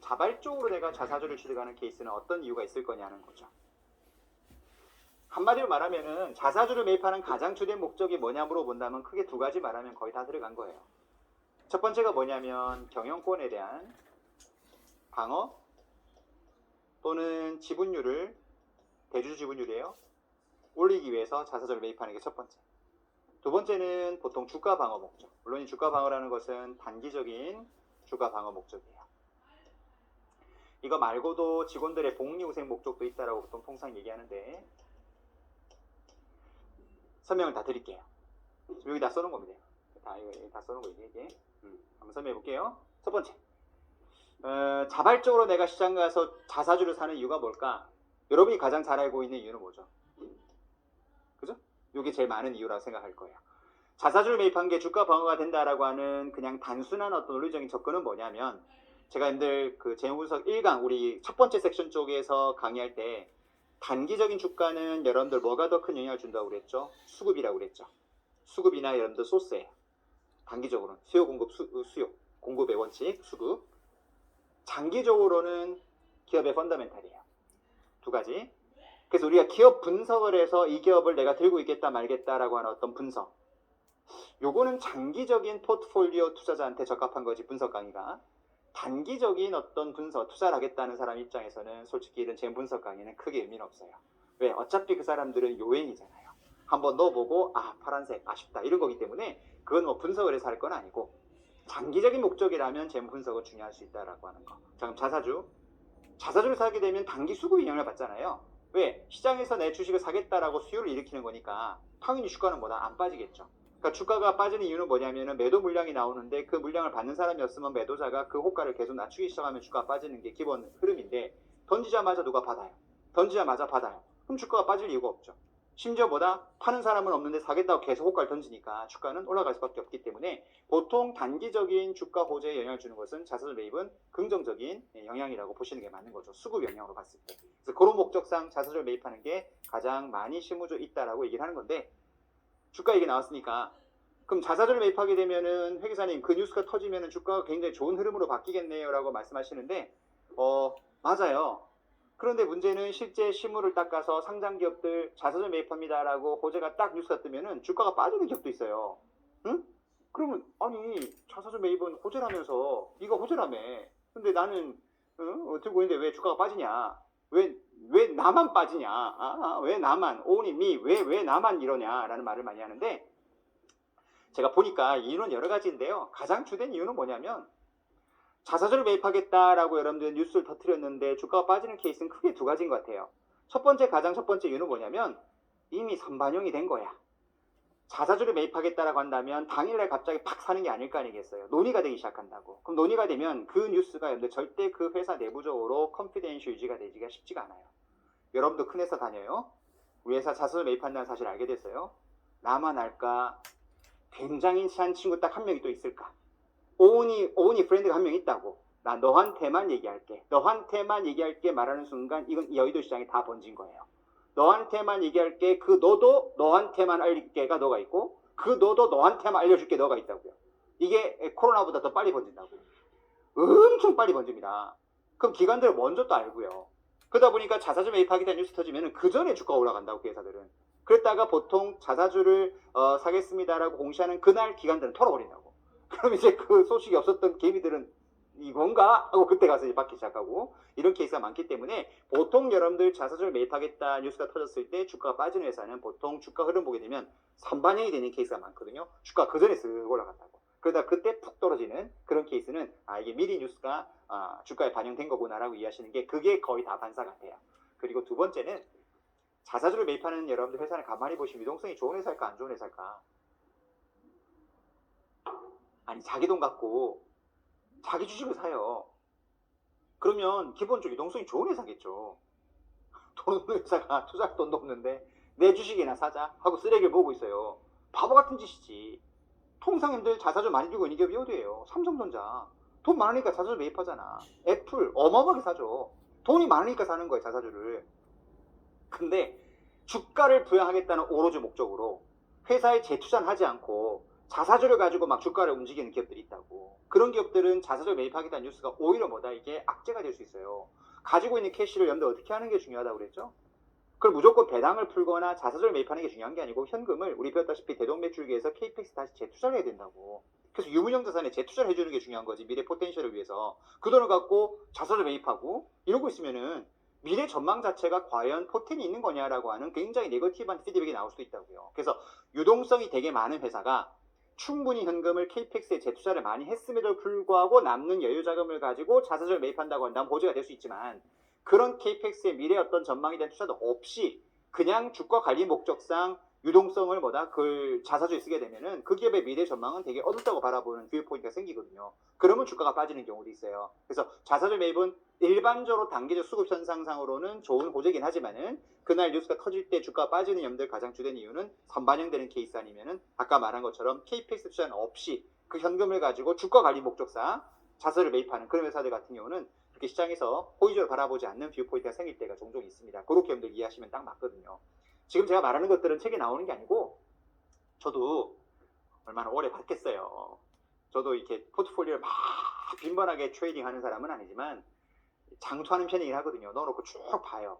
자발적으로 내가 자사주를 취득하는 케이스는 어떤 이유가 있을 거냐는 거죠. 한마디로 말하면은 자사주를 매입하는 가장 주된 목적이 뭐냐 물어본다면 크게 두 가지 말하면 거의 다 들어간 거예요. 첫 번째가 뭐냐면 경영권에 대한 방어 또는 지분율을, 대주주 지분율이에요, 올리기 위해서 자사주를 매입하는 게 첫 번째. 두 번째는 보통 주가 방어 목적. 물론 이 주가 방어라는 것은 단기적인 주가 방어 목적이에요. 이거 말고도 직원들의 복리후생 목적도 있다라고 보통 통상 얘기하는데 설명을 다 드릴게요. 지금 여기 다 써놓은 겁니다. 이거 다 써놓은 거예요. 이게. 한번 설명해 볼게요. 첫 번째, 자발적으로 내가 시장 가서 자사주를 사는 이유가 뭘까? 여러분이 가장 잘 알고 있는 이유는 뭐죠? 그죠? 이게 제일 많은 이유라고 생각할 거예요. 자사주를 매입한 게 주가 방어가 된다라고 하는 그냥 단순한 어떤 논리적인 접근은 뭐냐면, 제가 여러분들 그 재무분석 1강 우리 첫 번째 섹션 쪽에서 강의할 때 단기적인 주가는 여러분들 뭐가 더 큰 영향을 준다고 그랬죠? 수급이라고 그랬죠. 수급이나 여러분들 소스예요. 단기적으로는 수요 공급 수요 공급의 원칙 수급. 장기적으로는 기업의 펀더멘탈이에요. 두 가지. 그래서 우리가 기업 분석을 해서 이 기업을 내가 들고 있겠다 말겠다라고 하는 어떤 분석, 요거는 장기적인 포트폴리오 투자자한테 적합한 거지. 분석 강의가 단기적인 어떤 분석 투자를 하겠다는 사람 입장에서는 솔직히 이런 재무 분석 강의는 크게 의미는 없어요. 왜? 어차피 그 사람들은 요행이잖아요. 한번 넣어보고 아 파란색 아쉽다 이런 거기 때문에 그건 뭐 분석을 해서 할 건 아니고, 장기적인 목적이라면 재무 분석은 중요할 수 있다라고 하는 거. 자, 그럼 자사주를 사게 되면 단기 수급이 영향을 받잖아요. 왜? 시장에서 내 주식을 사겠다라고 수요를 일으키는 거니까 당연히 주가는 뭐다? 안 빠지겠죠. 그러니까 주가가 빠지는 이유는 뭐냐면은 매도 물량이 나오는데 그 물량을 받는 사람이 없으면 매도자가 그 호가를 계속 낮추기 시작하면 주가가 빠지는 게 기본 흐름인데, 던지자마자 누가 받아요? 던지자마자 받아요. 그럼 주가가 빠질 이유가 없죠. 심지어 뭐다? 파는 사람은 없는데 사겠다고 계속 호가를 던지니까 주가는 올라갈 수밖에 없기 때문에 보통 단기적인 주가 호재에 영향을 주는 것은 자사주 매입은 긍정적인 영향이라고 보시는 게 맞는 거죠. 수급 영향으로 봤을 때. 그래서 그런 목적상 자사주를 매입하는 게 가장 많이 실무적으로 있다라고 얘기를 하는 건데, 주가 얘기 나왔으니까 그럼 자사주를 매입하게 되면은 회계사님 그 뉴스가 터지면은 주가가 굉장히 좋은 흐름으로 바뀌겠네요 라고 말씀하시는데 맞아요. 그런데 문제는 실제 실물을 닦아서 상장기업들 자사주 매입합니다 라고 호재가 딱 뉴스가 뜨면은 주가가 빠지는 기업도 있어요. 응? 그러면 아니 자사주 매입은 호재라면서 이거 호재라며, 근데 나는 들고 있는데 왜 주가가 빠지냐, 왜 나만 빠지냐, 왜 나만 only me, 왜 나만 이러냐라는 말을 많이 하는데, 제가 보니까 이유는 여러 가지인데요. 가장 주된 이유는 뭐냐면, 자사주를 매입하겠다라고 여러분들 뉴스를 터뜨렸는데 주가가 빠지는 케이스는 크게 두 가지인 것 같아요. 가장 첫 번째 이유는 뭐냐면 이미 선반영이 된 거야. 자사주를 매입하겠다라고 한다면 당일날 갑자기 팍 사는 게 아닐 거 아니겠어요. 논의가 되기 시작한다고. 그럼 논의가 되면 그 뉴스가 여러분들 절대 그 회사 내부적으로 컨피덴셜 유지가 되기가 쉽지가 않아요. 여러분도 큰 회사 다녀요. 우리 회사 자사주 매입한다는 사실 알게 됐어요. 나만 알까? 굉장히 친한 친구 딱 한 명이 또 있을까? 오은이 프렌드가 한 명 있다고. 나 너한테만 얘기할게. 너한테만 얘기할게 말하는 순간 이건 여의도 시장에 다 번진 거예요. 너한테만 얘기할게. 그 너도 너한테만 알릴게가 너가 있고, 그 너도 너한테만 알려줄게 너가 있다고요. 이게 코로나보다 더 빨리 번진다고요. 엄청 빨리 번집니다. 그럼 기관들은 먼저 또 알고요. 그러다 보니까 자사주 매입하기 대한 뉴스 터지면 그 전에 주가가 올라간다고, 그 회사들은. 그랬다가 보통 자사주를 사겠습니다라고 공시하는 그날 기관들은 털어버린다고. 그럼 이제 그 소식이 없었던 개미들은 이건가? 하고 그때 가서 이제 받기 시작하고, 이런 케이스가 많기 때문에 보통 여러분들 자사주를 매입하겠다 뉴스가 터졌을 때 주가가 빠지는 회사는 보통 주가 흐름 보게 되면 선반영이 되는 케이스가 많거든요. 주가가 그 전에 쓱 올라간다고. 그러다 그때 푹 떨어지는 그런 케이스는 이게 미리 뉴스가 주가에 반영된 거구나라고 이해하시는 게 그게 거의 다 반사가 돼요. 그리고 두 번째는 자사주를 매입하는 여러분들 회사는 가만히 보시면 유동성이 좋은 회사일까 안 좋은 회사일까? 아니 자기 돈 갖고 자기 주식을 사요. 그러면 기본적으로 유동성이 좋은 회사겠죠. 돈 없는 회사가 투자할 돈도 없는데 내 주식이나 사자 하고 쓰레기를 보고 있어요. 바보 같은 짓이지. 통상님들 자사주 많이 들고 있는 기업이 어디예요? 삼성전자. 돈 많으니까 자사주 매입하잖아. 애플 어마어마하게 사죠. 돈이 많으니까 사는 거예요, 자사주를. 근데 주가를 부양하겠다는 오로지 목적으로 회사에 재투자는 하지 않고 자사주를 가지고 막 주가를 움직이는 기업들이 있다고. 그런 기업들은 자사주를 매입하겠다는 뉴스가 오히려 뭐다? 이게 악재가 될 수 있어요. 가지고 있는 캐시를 염두에 어떻게 하는 게 중요하다고 그랬죠? 그걸 무조건 배당을 풀거나 자사주를 매입하는 게 중요한 게 아니고 현금을 우리 배웠다시피 대동매출기에서 KPX 다시 재투자를 해야 된다고. 그래서 유문형 자산에 재투자를 해주는 게 중요한 거지. 미래 포텐셜을 위해서. 그 돈을 갖고 자사주 매입하고 이러고 있으면은 미래 전망 자체가 과연 포텐이 있는 거냐라고 하는 굉장히 네거티브한 피드백이 나올 수도 있다고요. 그래서 유동성이 되게 많은 회사가 충분히 현금을 KPX에 재투자를 많이 했음에도 불구하고 남는 여유 자금을 가지고 자사주를 매입한다고 한다면 보조가 될 수 있지만 그런 KPX의 미래 어떤 전망에 대한 투자도 없이 그냥 주가 관리 목적상 유동성을 그 자사주에 쓰게 되면은 그 기업의 미래 전망은 되게 어둡다고 바라보는 뷰 포인트가 생기거든요. 그러면 주가가 빠지는 경우도 있어요. 그래서 자사주 매입은 일반적으로 단기적 수급 현상상으로는 좋은 호재긴 하지만은 그날 뉴스가 터질 때 주가가 빠지는 염두를 가장 주된 이유는 선반영되는 케이스 아니면은 아까 말한 것처럼 KPX 투자는 없이 그 현금을 가지고 주가 관리 목적상 자사주를 매입하는 그런 회사들 같은 경우는 그렇게 시장에서 호의적으로 바라보지 않는 뷰 포인트가 생길 때가 종종 있습니다. 그렇게 여러분들 이해하시면 딱 맞거든요. 지금 제가 말하는 것들은 책에 나오는 게 아니고 저도 얼마나 오래 봤겠어요. 저도 이렇게 포트폴리오를 막 빈번하게 트레이딩 하는 사람은 아니지만 장투하는 편이긴 하거든요. 넣어놓고 쭉 봐요.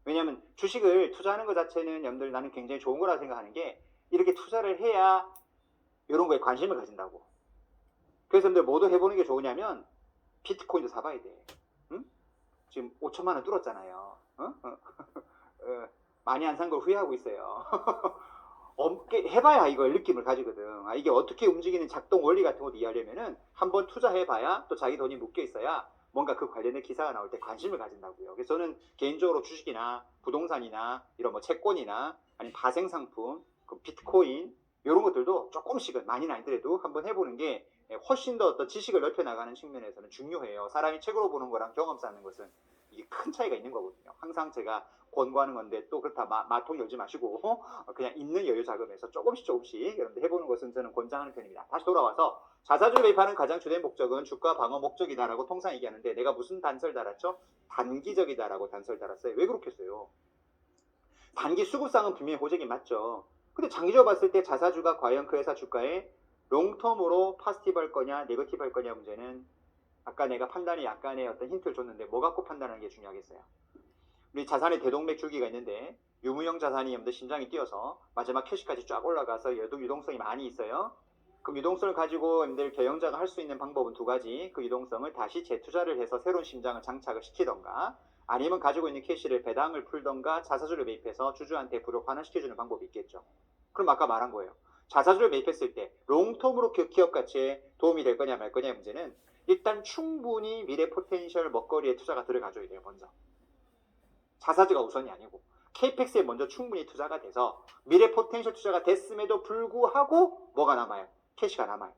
왜냐하면 주식을 투자하는 것 자체는 여러분들 나는 굉장히 좋은 거라고 생각하는 게 이렇게 투자를 해야 이런 거에 관심을 가진다고. 그래서 여러분들 뭐도 해보는 게 좋으냐면 비트코인도 사봐야 돼. 응? 지금 5천만 원 뚫었잖아요. 많이 안 산 걸 후회하고 있어요. 해봐야 이걸 느낌을 가지거든. 이게 어떻게 움직이는 작동 원리 같은 것도 이해하려면은 한번 투자해봐야 또 자기 돈이 묶여 있어야 뭔가 그 관련된 기사가 나올 때 관심을 가진다고요. 그래서 저는 개인적으로 주식이나 부동산이나 이런 뭐 채권이나 아니면 파생상품, 그 비트코인 이런 것들도 조금씩은 많이는 아니더라도 한번 해보는 게 훨씬 더 어떤 지식을 넓혀 나가는 측면에서는 중요해요. 사람이 책으로 보는 거랑 경험 쌓는 것은 이게 큰 차이가 있는 거거든요. 항상 제가 권고하는 건데 또 그렇다 마통 열지 마시고 그냥 있는 여유 자금에서 조금씩 여러분들 해보는 것은 저는 권장하는 편입니다. 다시 돌아와서 자사주 매입하는 가장 주된 목적은 주가 방어 목적이다라고 통상 얘기하는데 내가 무슨 단서를 달았죠? 단기적이다라고 단서를 달았어요. 왜 그렇게 써요? 단기 수급상은 분명히 호재긴 맞죠. 근데 장기적으로 봤을 때 자사주가 과연 그 회사 주가에 롱텀으로 파스티브 할 거냐 네거티브 할 거냐 문제는 아까 내가 판단이 약간의 어떤 힌트를 줬는데 뭐 갖고 판단하는 게 중요하겠어요. 우리 자산의 대동맥 줄기가 있는데 유무형 자산이 여러분들 심장이 뛰어서 마지막 캐시까지 쫙 올라가서 유동성이 많이 있어요. 그럼 유동성을 가지고 여러분들 경영자가 할 수 있는 방법은 두 가지. 그 유동성을 다시 재투자를 해서 새로운 심장을 장착을 시키던가 아니면 가지고 있는 캐시를 배당을 풀던가 자사주를 매입해서 주주한테 불을 환원시켜주는 방법이 있겠죠. 그럼 아까 말한 거예요. 자사주를 매입했을 때 롱텀으로 기업 가치에 도움이 될 거냐 말 거냐의 문제는 일단 충분히 미래 포텐셜 먹거리에 투자가 들어가줘야 돼요. 먼저. 자사주가 우선이 아니고 KPX에 먼저 충분히 투자가 돼서 미래 포텐셜 투자가 됐음에도 불구하고 뭐가 남아요? 캐시가 남아요.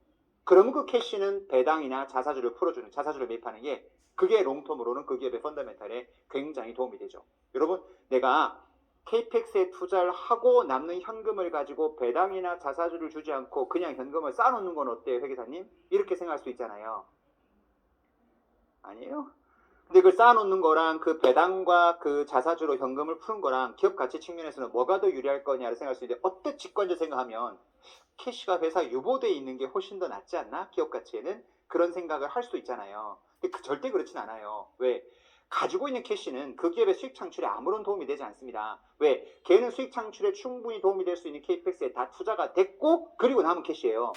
그러면 그 캐시는 배당이나 자사주를 풀어주는 자사주를 매입하는 게 그게 롱텀으로는 그 기업의 펀더멘탈에 굉장히 도움이 되죠. 여러분 내가 KPX에 투자를 하고 남는 현금을 가지고 배당이나 자사주를 주지 않고 그냥 현금을 쌓아놓는 건 어때요, 회계사님? 이렇게 생각할 수 있잖아요. 아니에요? 근데 그걸 쌓아놓는 거랑 그 배당과 그 자사주로 현금을 푸는 거랑 기업 가치 측면에서는 뭐가 더 유리할 거냐를 생각할 수 있는데 어떻게 직관적으로 생각하면 캐시가 회사 유보되어 있는 게 훨씬 더 낫지 않나? 기업 가치에는? 그런 생각을 할 수도 있잖아요. 근데 절대 그렇진 않아요. 왜? 가지고 있는 캐시는 그 기업의 수익 창출에 아무런 도움이 되지 않습니다. 왜? 걔는 수익 창출에 충분히 도움이 될 수 있는 KPX에 다 투자가 됐고 그리고 남은 캐시예요.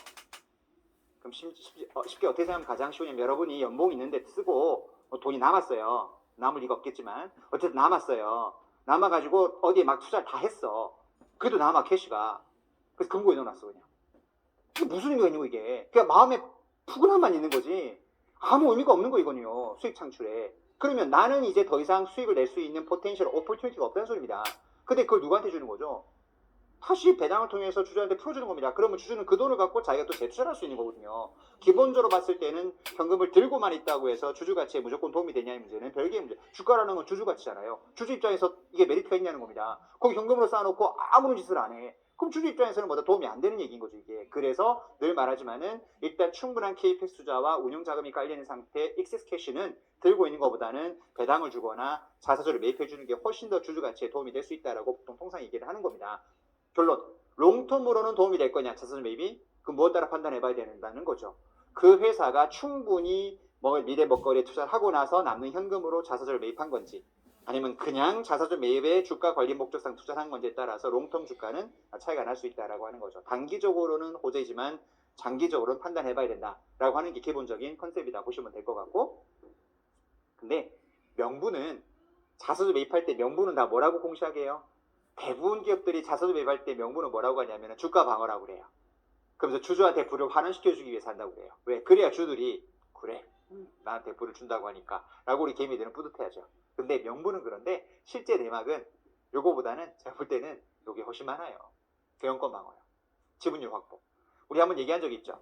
그럼 쉽게 어떻게 생각하면 가장 쉬우냐면 여러분이 연봉 있는데 쓰고 돈이 남았어요. 남을 리가 없겠지만 어쨌든 남았어요. 남아가지고 어디에 막 투자를 다 했어. 그래도 남아 캐시가. 그래서 금고에 넣어놨어 그냥. 이게 무슨 의미가 있는 거 이게. 그냥 마음에 푸근함만 있는 거지 아무 의미가 없는 거 이거는요. 수익 창출에. 그러면 나는 이제 더 이상 수익을 낼 수 있는 포텐셜 오퍼튜니티가 없다는 소리입니다. 근데 그걸 누구한테 주는 거죠? 다시 배당을 통해서 주주한테 풀어주는 겁니다. 그러면 주주는 그 돈을 갖고 자기가 또 재투자를 할 수 있는 거거든요. 기본적으로 봤을 때는 현금을 들고만 있다고 해서 주주 가치에 무조건 도움이 되냐의 문제는 별개의 문제. 주가라는 건 주주 가치잖아요. 주주 입장에서 이게 메리트가 있냐는 겁니다. 거기 현금으로 쌓아놓고 아무런 짓을 안 해. 그럼 주주 입장에서는 뭐다 도움이 안 되는 얘기인 거죠 이게. 그래서 늘 말하지만은 일단 충분한 KPX 투자와 운용 자금이 깔리는 상태 익세스 캐시는 들고 있는 것보다는 배당을 주거나 자사주를 매입해 주는 게 훨씬 더 주주 가치에 도움이 될 수 있다라고 보통 통상 얘기를 하는 겁니다. 결론, 롱텀으로는 도움이 될 거냐 자사주 매입이? 그럼 무엇 따라 판단해봐야 된다는 거죠. 그 회사가 충분히 미래 먹거리에 투자를 하고 나서 남는 현금으로 자사주를 매입한 건지 아니면 그냥 자사주 매입에 주가 관리 목적상 투자를 한 건지에 따라서 롱텀 주가는 차이가 날 수 있다라고 하는 거죠. 단기적으로는 호재이지만 장기적으로는 판단해봐야 된다라고 하는 게 기본적인 컨셉이다 보시면 될 것 같고, 근데 명분은 자사주 매입할 때 명분은 다 뭐라고 공시하게 해요? 대부분 기업들이 자사주 매입할 때 명분은 뭐라고 하냐면 주가 방어라고 그래요. 그러면서 주주한테 부를 환원시켜주기 위해서 한다고 그래요. 왜? 그래야 주들이 그래 나한테 부를 준다고 하니까 라고 우리 개미들은 뿌듯해하죠. 근데 명분은 그런데 실제 내막은 요거보다는 제가 볼 때는 요게 훨씬 많아요. 경영권 방어요. 지분율 확보. 우리 한번 얘기한 적이 있죠.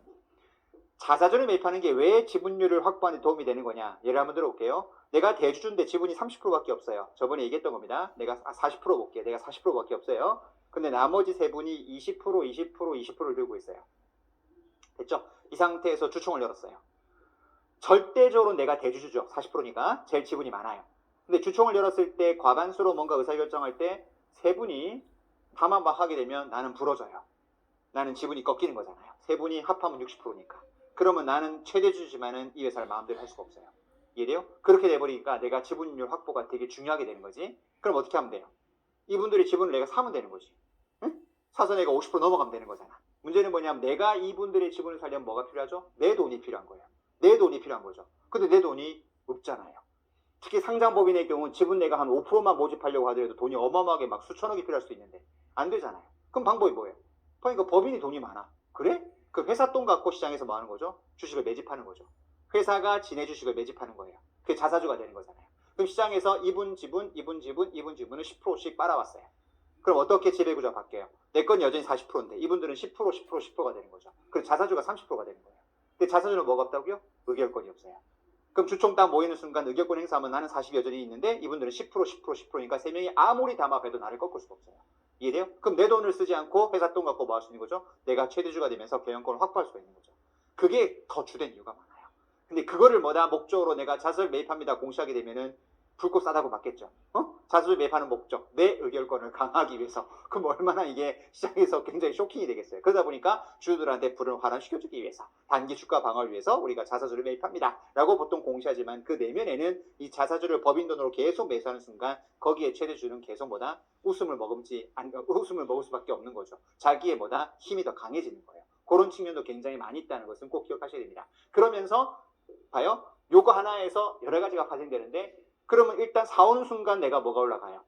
자사주를 매입하는 게 왜 지분율을 확보하는 데 도움이 되는 거냐. 예를 한번 들어볼게요. 내가 대주주인데 지분이 30%밖에 없어요. 저번에 얘기했던 겁니다. 내가 40% 볼게요. 내가 40%밖에 없어요. 근데 나머지 세 분이 20%, 20%, 20%를 들고 있어요. 됐죠? 이 상태에서 주총을 열었어요. 절대적으로 내가 대주주죠. 40%니까 제일 지분이 많아요. 근데 주총을 열었을 때 과반수로 뭔가 의사결정할 때 세 분이 다만 막 하게 되면 나는 부러져요. 나는 지분이 꺾이는 거잖아요. 세 분이 합하면 60%니까. 그러면 나는 최대주주지만은 이 회사를 마음대로 할 수가 없어요. 이해돼요? 그렇게 돼버리니까 내가 지분율 확보가 되게 중요하게 되는 거지. 그럼 어떻게 하면 돼요? 이분들의 지분을 내가 사면 되는 거지. 응? 사서 내가 50% 넘어가면 되는 거잖아. 문제는 뭐냐면 내가 이분들의 지분을 살려면 뭐가 필요하죠? 내 돈이 필요한 거예요. 내 돈이 필요한 거죠. 근데 내 돈이 없잖아요. 특히 상장법인의 경우는 지분 내가 한 5%만 모집하려고 하더라도 돈이 어마어마하게 막 수천억이 필요할 수 있는데 안 되잖아요. 그럼 방법이 뭐예요? 그러니까 법인이 돈이 많아. 그래? 그 회사 돈 갖고 시장에서 뭐 하는 거죠? 주식을 매집하는 거죠. 회사가 지네 주식을 매집하는 거예요. 그게 자사주가 되는 거잖아요. 그럼 시장에서 이분 지분을 10%씩 빨아왔어요. 그럼 어떻게 지배구조가 바뀌어요? 내 건 여전히 40%인데 이분들은 10%, 10%, 10%가 되는 거죠. 그럼 자사주가 30%가 되는 거예요. 근데 자사주는 뭐가 없다고요? 의결권이 없어요. 그럼 주총 딱 모이는 순간 의결권 행사하면 나는 40이 여전히 있는데 이분들은 10%, 10%, 10%니까 세 명이 아무리 담합해도 나를 꺾을 수가 없어요. 이해돼요? 그럼 내 돈을 쓰지 않고 회사 돈 갖고 뭐 할 수 있는 거죠? 내가 최대주가 되면서 경영권을 확보할 수가 있는 거죠. 그게 더 주된 이유가 많아요. 근데 그거를 뭐다 목적으로 내가 자사를 매입합니다 공시하게 되면은 불꽃 싸다고 맞겠죠. 자사주 매입하는 목적, 내 의결권을 강화하기 위해서. 그럼 얼마나 이게 시장에서 굉장히 쇼킹이 되겠어요. 그러다 보니까 주주들한테 불을 환원시켜주기 위해서, 단기 주가 방어를 위해서 우리가 자사주를 매입합니다 라고 보통 공시하지만 그 내면에는 이 자사주를 법인 돈으로 계속 매수하는 순간 거기에 최대주는 계속 뭐다? 웃음을 먹을 수밖에 없는 거죠. 자기의 뭐다? 힘이 더 강해지는 거예요. 그런 측면도 굉장히 많이 있다는 것은 꼭 기억하셔야 됩니다. 그러면서 봐요. 요거 하나에서 여러 가지가 파생되는데 그러면 일단 사오는 순간 내가 뭐가 올라가요?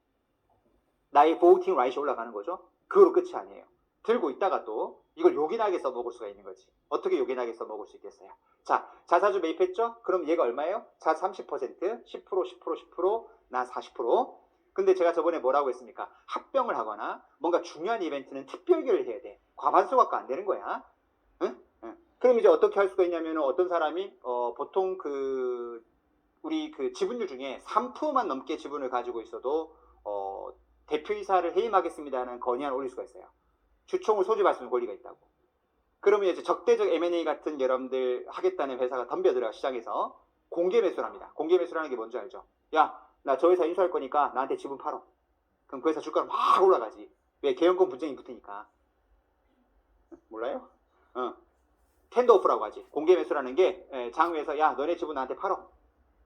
나의 보우팅 라이시 올라가는 거죠. 그거로 끝이 아니에요. 들고 있다가 또 이걸 요긴하게 써먹을 수가 있는 거지. 어떻게 요긴하게 써먹을 수 있겠어요? 자, 자사주 매입했죠? 그럼 얘가 얼마예요? 자 30%, 10%, 10%, 10%, 나 40%. 근데 제가 저번에 뭐라고 했습니까? 합병을 하거나 뭔가 중요한 이벤트는 특별결을 해야 돼. 과반수 갖고 안 되는 거야. 응? 응. 그럼 이제 어떻게 할 수가 있냐면 어떤 사람이 보통 우리 지분율 중에 3%만 넘게 지분을 가지고 있어도 대표이사를 해임하겠습니다는 건의안을 올릴 수가 있어요. 주총을 소집할 수 있는 권리가 있다고. 그러면 이제 적대적 M&A 같은 여러분들 하겠다는 회사가 덤벼들어요. 시장에서 공개 매수를 합니다. 공개 매수라는 게 뭔지 알죠? 야, 나 저 회사 인수할 거니까 나한테 지분 팔어. 그럼 그 회사 주가가 막 올라가지. 왜? 개연권 분쟁이 붙으니까. 몰라요? 텐더오프라고 하지. 공개 매수라는 게 장외에서 야, 너네 지분 나한테 팔어.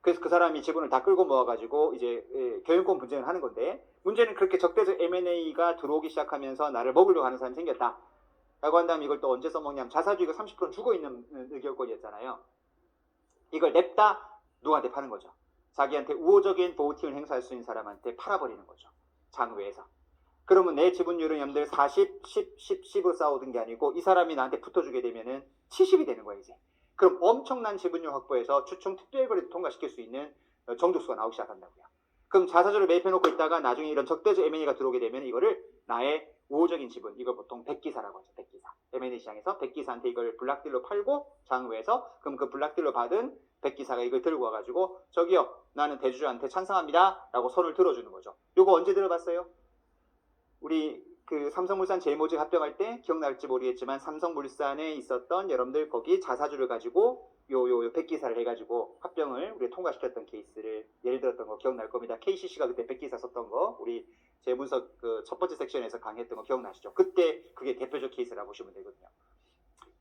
그래서 그 사람이 지분을 다 끌고 모아가지고 이제 경영권 분쟁을 하는 건데, 문제는 그렇게 적대적 M&A가 들어오기 시작하면서 나를 먹으려고 하는 사람이 생겼다 라고 한다면 이걸 또 언제 써먹냐면 자사주 이거 30%는 죽어있는 의결권이었잖아요. 이걸 냅다 누구한테 파는 거죠. 자기한테 우호적인 보호팀을 행사할 수 있는 사람한테 팔아버리는 거죠. 장외에서. 그러면 내 지분율은 여러분들 40, 10, 10, 10으로 싸우던 게 아니고 이 사람이 나한테 붙어주게 되면은 70이 되는 거야 이제. 그럼 엄청난 지분율 확보해서 주총 특별거래도 통과시킬 수 있는 정족수가 나오기 시작한다고요. 그럼 자사주를 매입해놓고 있다가 나중에 이런 적대적 M&A가 들어오게 되면 이거를 나의 우호적인 지분, 이걸 보통 백기사라고 하죠. 백기사. M&A 시장에서 백기사한테 이걸 블락딜로 팔고 장외에서 그럼 그 블락딜로 받은 백기사가 이걸 들고 와가지고 저기요 나는 대주주한테 찬성합니다 라고 손을 들어주는 거죠. 요거 언제 들어봤어요? 우리 삼성물산 제일모직 합병할 때 기억날지 모르겠지만 삼성물산에 있었던 여러분들 거기 자사주를 가지고 요 백기사를 해가지고 합병을 우리 통과시켰던 케이스를 예를 들었던 거 기억날 겁니다. KCC가 그때 백기사 썼던 거 우리 제문서 첫 번째 섹션에서 강의했던 거 기억나시죠? 그때 그게 대표적 케이스라고 보시면 되거든요.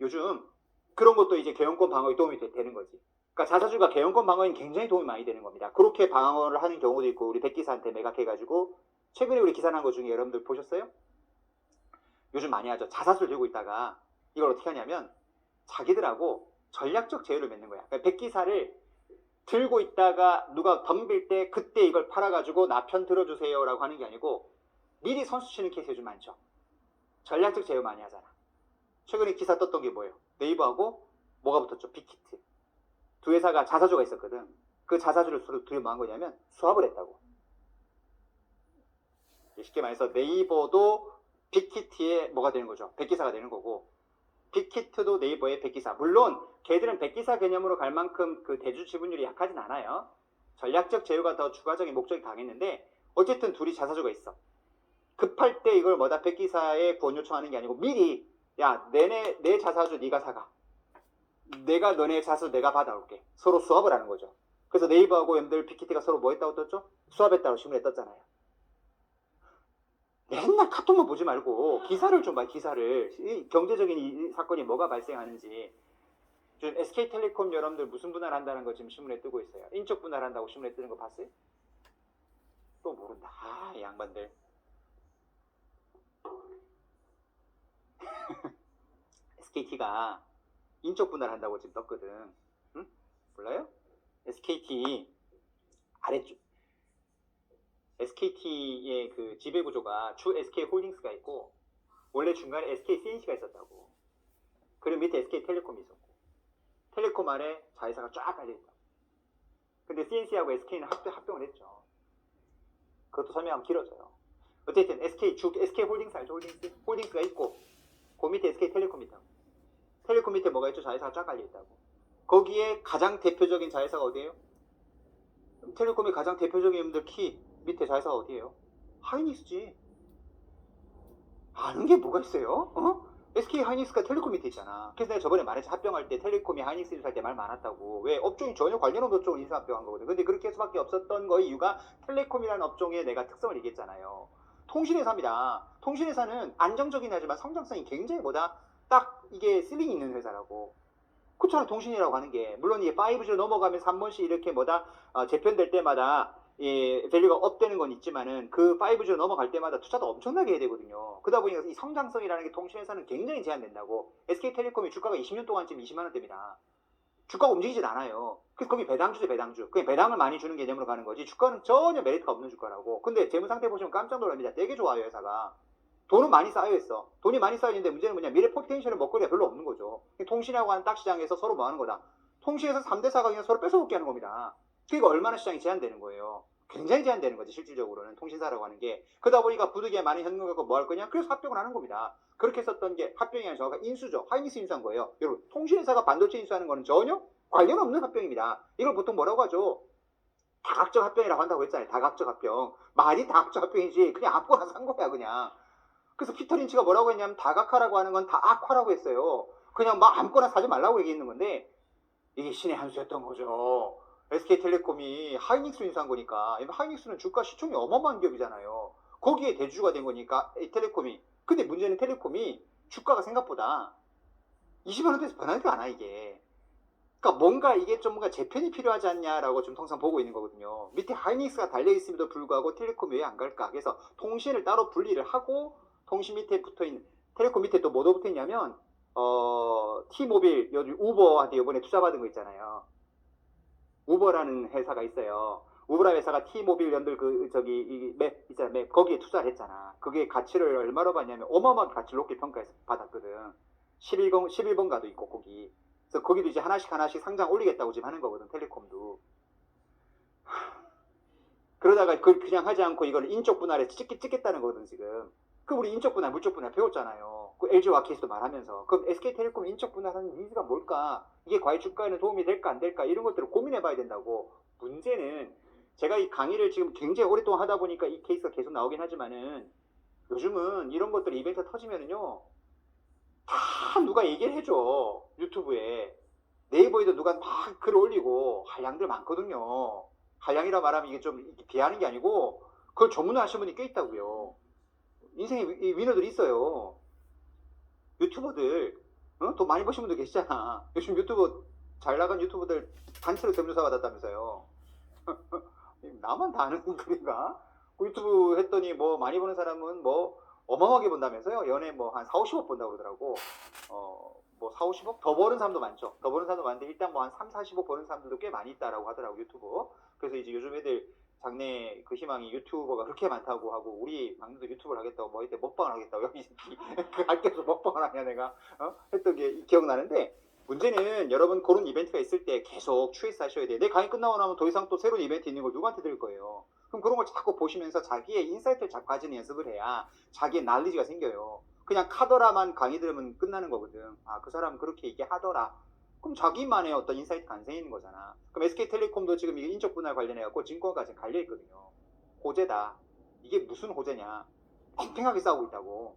요즘 그런 것도 이제 개연권 방어에 도움이 되는 거지. 그러니까 자사주가 개연권 방어에 굉장히 도움이 많이 되는 겁니다. 그렇게 방어를 하는 경우도 있고, 우리 백기사한테 매각해가지고 최근에 우리 기사 난 거 중에 여러분들 보셨어요? 요즘 많이 하죠. 자사주를 들고 있다가 이걸 어떻게 하냐면 자기들하고 전략적 제휴를 맺는 거야. 그러니까 백기사를 들고 있다가 누가 덤빌 때 그때 이걸 팔아가지고 나 편 들어주세요 라고 하는 게 아니고 미리 선수 치는 케이스 요즘 많죠. 전략적 제휴 많이 하잖아. 최근에 기사 떴던 게 뭐예요? 네이버하고 뭐가 붙었죠? 빅히트. 두 회사가 자사주가 있었거든. 그 자사주를 둘이 뭐 한 거냐면 수합을 했다고. 쉽게 말해서 네이버도 빅히트의 뭐가 되는 거죠? 백기사가 되는 거고, 빅히트도 네이버의 백기사. 물론 걔들은 백기사 개념으로 갈 만큼 그 대주 지분율이 약하진 않아요. 전략적 제휴가 더 추가적인 목적이 강했는데 어쨌든 둘이 자사주가 있어. 급할 때 이걸 뭐다 백기사에 구원 요청하는 게 아니고 미리 야 내 자사주 네가 사가. 내가 너네 자사주 내가 받아올게. 서로 수합을 하는 거죠. 그래서 네이버하고 엠들 빅히트가 서로 뭐 했다고 떴죠? 수합했다고 신문에 떴잖아요. 맨날 카톡만 보지 말고 기사를 좀 봐. 기사를. 이 경제적인 이 사건이 뭐가 발생하는지. 지금 SK텔레콤 여러분들 무슨 분할한다는 거 지금 신문에 뜨고 있어요. 인적 분할한다고 신문에 뜨는 거 봤어요? 또 모른다. 아, 이 양반들. SKT가 인적 분할한다고 지금 떴거든. 응? 몰라요? SKT 아래쪽 SKT의 그 지배 구조가 주 SK홀딩스가 있고 원래 중간에 SKCNC가 있었다고. 그리고 밑에 SK텔레콤이 있었고 텔레콤 아래 자회사가 쫙 깔려있다. 근데 CNC하고 SK는 합병을 했죠. 그것도 설명하면 길어져요. 어쨌든 SK홀딩스 알죠? 홀딩스가 있고 그 밑에 SK텔레콤이 있다고. 텔레콤 밑에 뭐가 있죠? 자회사가 쫙 깔려있다고. 거기에 가장 대표적인 자회사가 어디예요? 텔레콤의 가장 대표적인 분들 키 밑에 자회사가 어디예요? 하이닉스지. 아는 게 뭐가 있어요? SK 하이닉스가 텔레콤 밑에 있잖아. 그래서 내가 저번에 말했지. 합병할 때 텔레콤이 하이닉스 인수할 때 말 많았다고. 왜? 업종이 전혀 관련 없는 업종을 인수합병한 거거든. 근데 그렇게 할 수밖에 없었던 거의 이유가 텔레콤이라는 업종에 내가 특성을 얘기했잖아요. 통신회사입니다. 통신회사는 안정적이긴 하지만 성장성이 굉장히 뭐다? 딱 이게 실링이 있는 회사라고. 그처럼 통신이라고 하는 게 물론 이게 5G로 넘어가면서 한 번씩 이렇게 뭐다 재편될 때마다 이 밸류가 업되는 건 있지만은 그 5G로 넘어갈 때마다 투자도 엄청나게 해야 되거든요. 그러다 보니까 이 성장성이라는 게 통신회사는 굉장히 제한된다고. SK텔레콤이 주가가 20년 동안 지금 20만 원대입니다. 주가가 움직이진 않아요. 그래서 거기 배당주죠, 배당주. 그냥 배당을 많이 주는 개념으로 가는 거지. 주가는 전혀 메리트가 없는 주가라고. 근데 재무상태 보시면 깜짝 놀랍니다. 되게 좋아요, 회사가. 돈은 많이 쌓여있어. 돈이 많이 쌓여있는데 문제는 뭐냐? 미래 포텐셜은 먹거리가 별로 없는 거죠. 통신하고 하는 딱 시장에서 서로 뭐 하는 거다? 통신에서 3대사가 그냥 서로 뺏어먹게 하는 겁니다. 그러니까 얼마나 시장이 제한되는 거예요. 굉장히 제한되는 거지, 실질적으로는. 통신사라고 하는 게. 그러다 보니까 부득이에 많이 현금 갖고 뭐 할 거냐? 그래서 합병을 하는 겁니다. 그렇게 했었던 게 합병이 아니라 정확한 인수죠. 하이닉스 인수한 거예요. 여러분, 통신회사가 반도체 인수하는 거는 전혀 관련 없는 합병입니다. 이걸 보통 뭐라고 하죠? 다각적 합병이라고 한다고 했잖아요. 다각적 합병. 말이 다각적 합병이지. 그냥 아무거나 산 거야, 그냥. 그래서 피터 린치가 뭐라고 했냐면 다각화라고 하는 건 다악화라고 했어요. 그냥 막 아무거나 사지 말라고 얘기했는 건데 이게 신의 한 수였던 거죠. SK텔레콤이 하이닉스 인수한 거니까. 하이닉스는 주가 시총이 어마어마한 기업이잖아요. 거기에 대주주가 된 거니까 텔레콤이. 근데 문제는 텔레콤이 주가가 생각보다 20만 원대에서 변하지가 않아 이게. 그러니까 뭔가 이게 좀 뭔가 재편이 필요하지 않냐라고 좀 통상 보고 있는 거거든요. 밑에 하이닉스가 달려있음에도 불구하고 텔레콤이 왜 안 갈까? 그래서 통신을 따로 분리를 하고 통신 밑에 붙어있는 텔레콤 밑에 또 뭐도 붙어있냐면 T모빌 요즘 우버한테 이번에 투자받은 거 있잖아요. 우버라는 회사가 있어요. 우버라는 회사가 T모빌 연들 그 저기 이 맵 있잖아. 맵 거기에 투자를 했잖아. 그게 가치를 얼마로 받냐면 어마어마한 가치를 높게 평가해서 받았거든. 11번가도 있고 거기. 그래서 거기도 이제 하나씩 상장 올리겠다고 지금 하는 거거든. 텔레콤도. 그러다가 그걸 그냥 하지 않고 이걸 인적 분할에 찍겠다는 거거든 지금. 그 우리 인적 분할, 물적 분할 배웠잖아요. 그 LG 와키스도 말하면서. 그럼 SK텔레콤 인적 분할하는 니즈가 뭘까? 이게 과연 주가에는 도움이 될까 안 될까? 이런 것들을 고민해봐야 된다고. 문제는 제가 이 강의를 지금 굉장히 오랫동안 하다 보니까 이 케이스가 계속 나오긴 하지만은 요즘은 이런 것들 이벤트 터지면은요 다 누가 얘기를 해줘. 유튜브에 네이버에도 누가 막 글 올리고 한량들 많거든요. 한량이라 말하면 이게 좀 비하는 게 아니고 그걸 전문화하시는 분이 꽤 있다고요. 인생의 위너들이 있어요. 유튜버들 돈 많이 버신 분들 계시잖아. 요즘 유튜브 잘 나간 유튜버들 단체로 경조사 받았다면서요. 나만 다 아는 그인가? 그 유튜브 했더니 뭐 많이 버는 사람은 뭐 어마어마하게 번다면서요. 연애 뭐 한 4, 50억 번다고 그러더라고. 뭐 4, 50억? 더 버는 사람도 많죠. 더 버는 사람도 많은데 일단 뭐 한 3, 40억 버는 사람들도 꽤 많이 있다라고 하더라고 유튜브. 그래서 이제 요즘 애들 장래 그 희망이 유튜버가 그렇게 많다고 하고 우리 막내도 유튜브를 하겠다고 뭐 이때 먹방을 하겠다고 여기 할게서 먹방을 하냐 내가 했던 게 기억나는데 문제는 여러분 그런 이벤트가 있을 때 계속 QS 하셔야 돼요. 내 강의 끝나고 나면 더 이상 또 새로운 이벤트 있는 걸 누구한테 드릴 거예요. 그럼 그런 걸 자꾸 보시면서 자기의 인사이트를 자꾸 가지는 연습을 해야 자기의 날리지가 생겨요. 그냥 카더라만 강의 들으면 끝나는 거거든. 아, 그 사람은 그렇게 얘기하더라. 그럼 자기만의 어떤 인사이트가 안 생기는 거잖아. 그럼 SK텔레콤도 지금 이게 인적 분할 관련해갖고 증권가 지금 갈려있거든요. 호재다. 이게 무슨 호재냐. 팽팽하게 싸우고 있다고.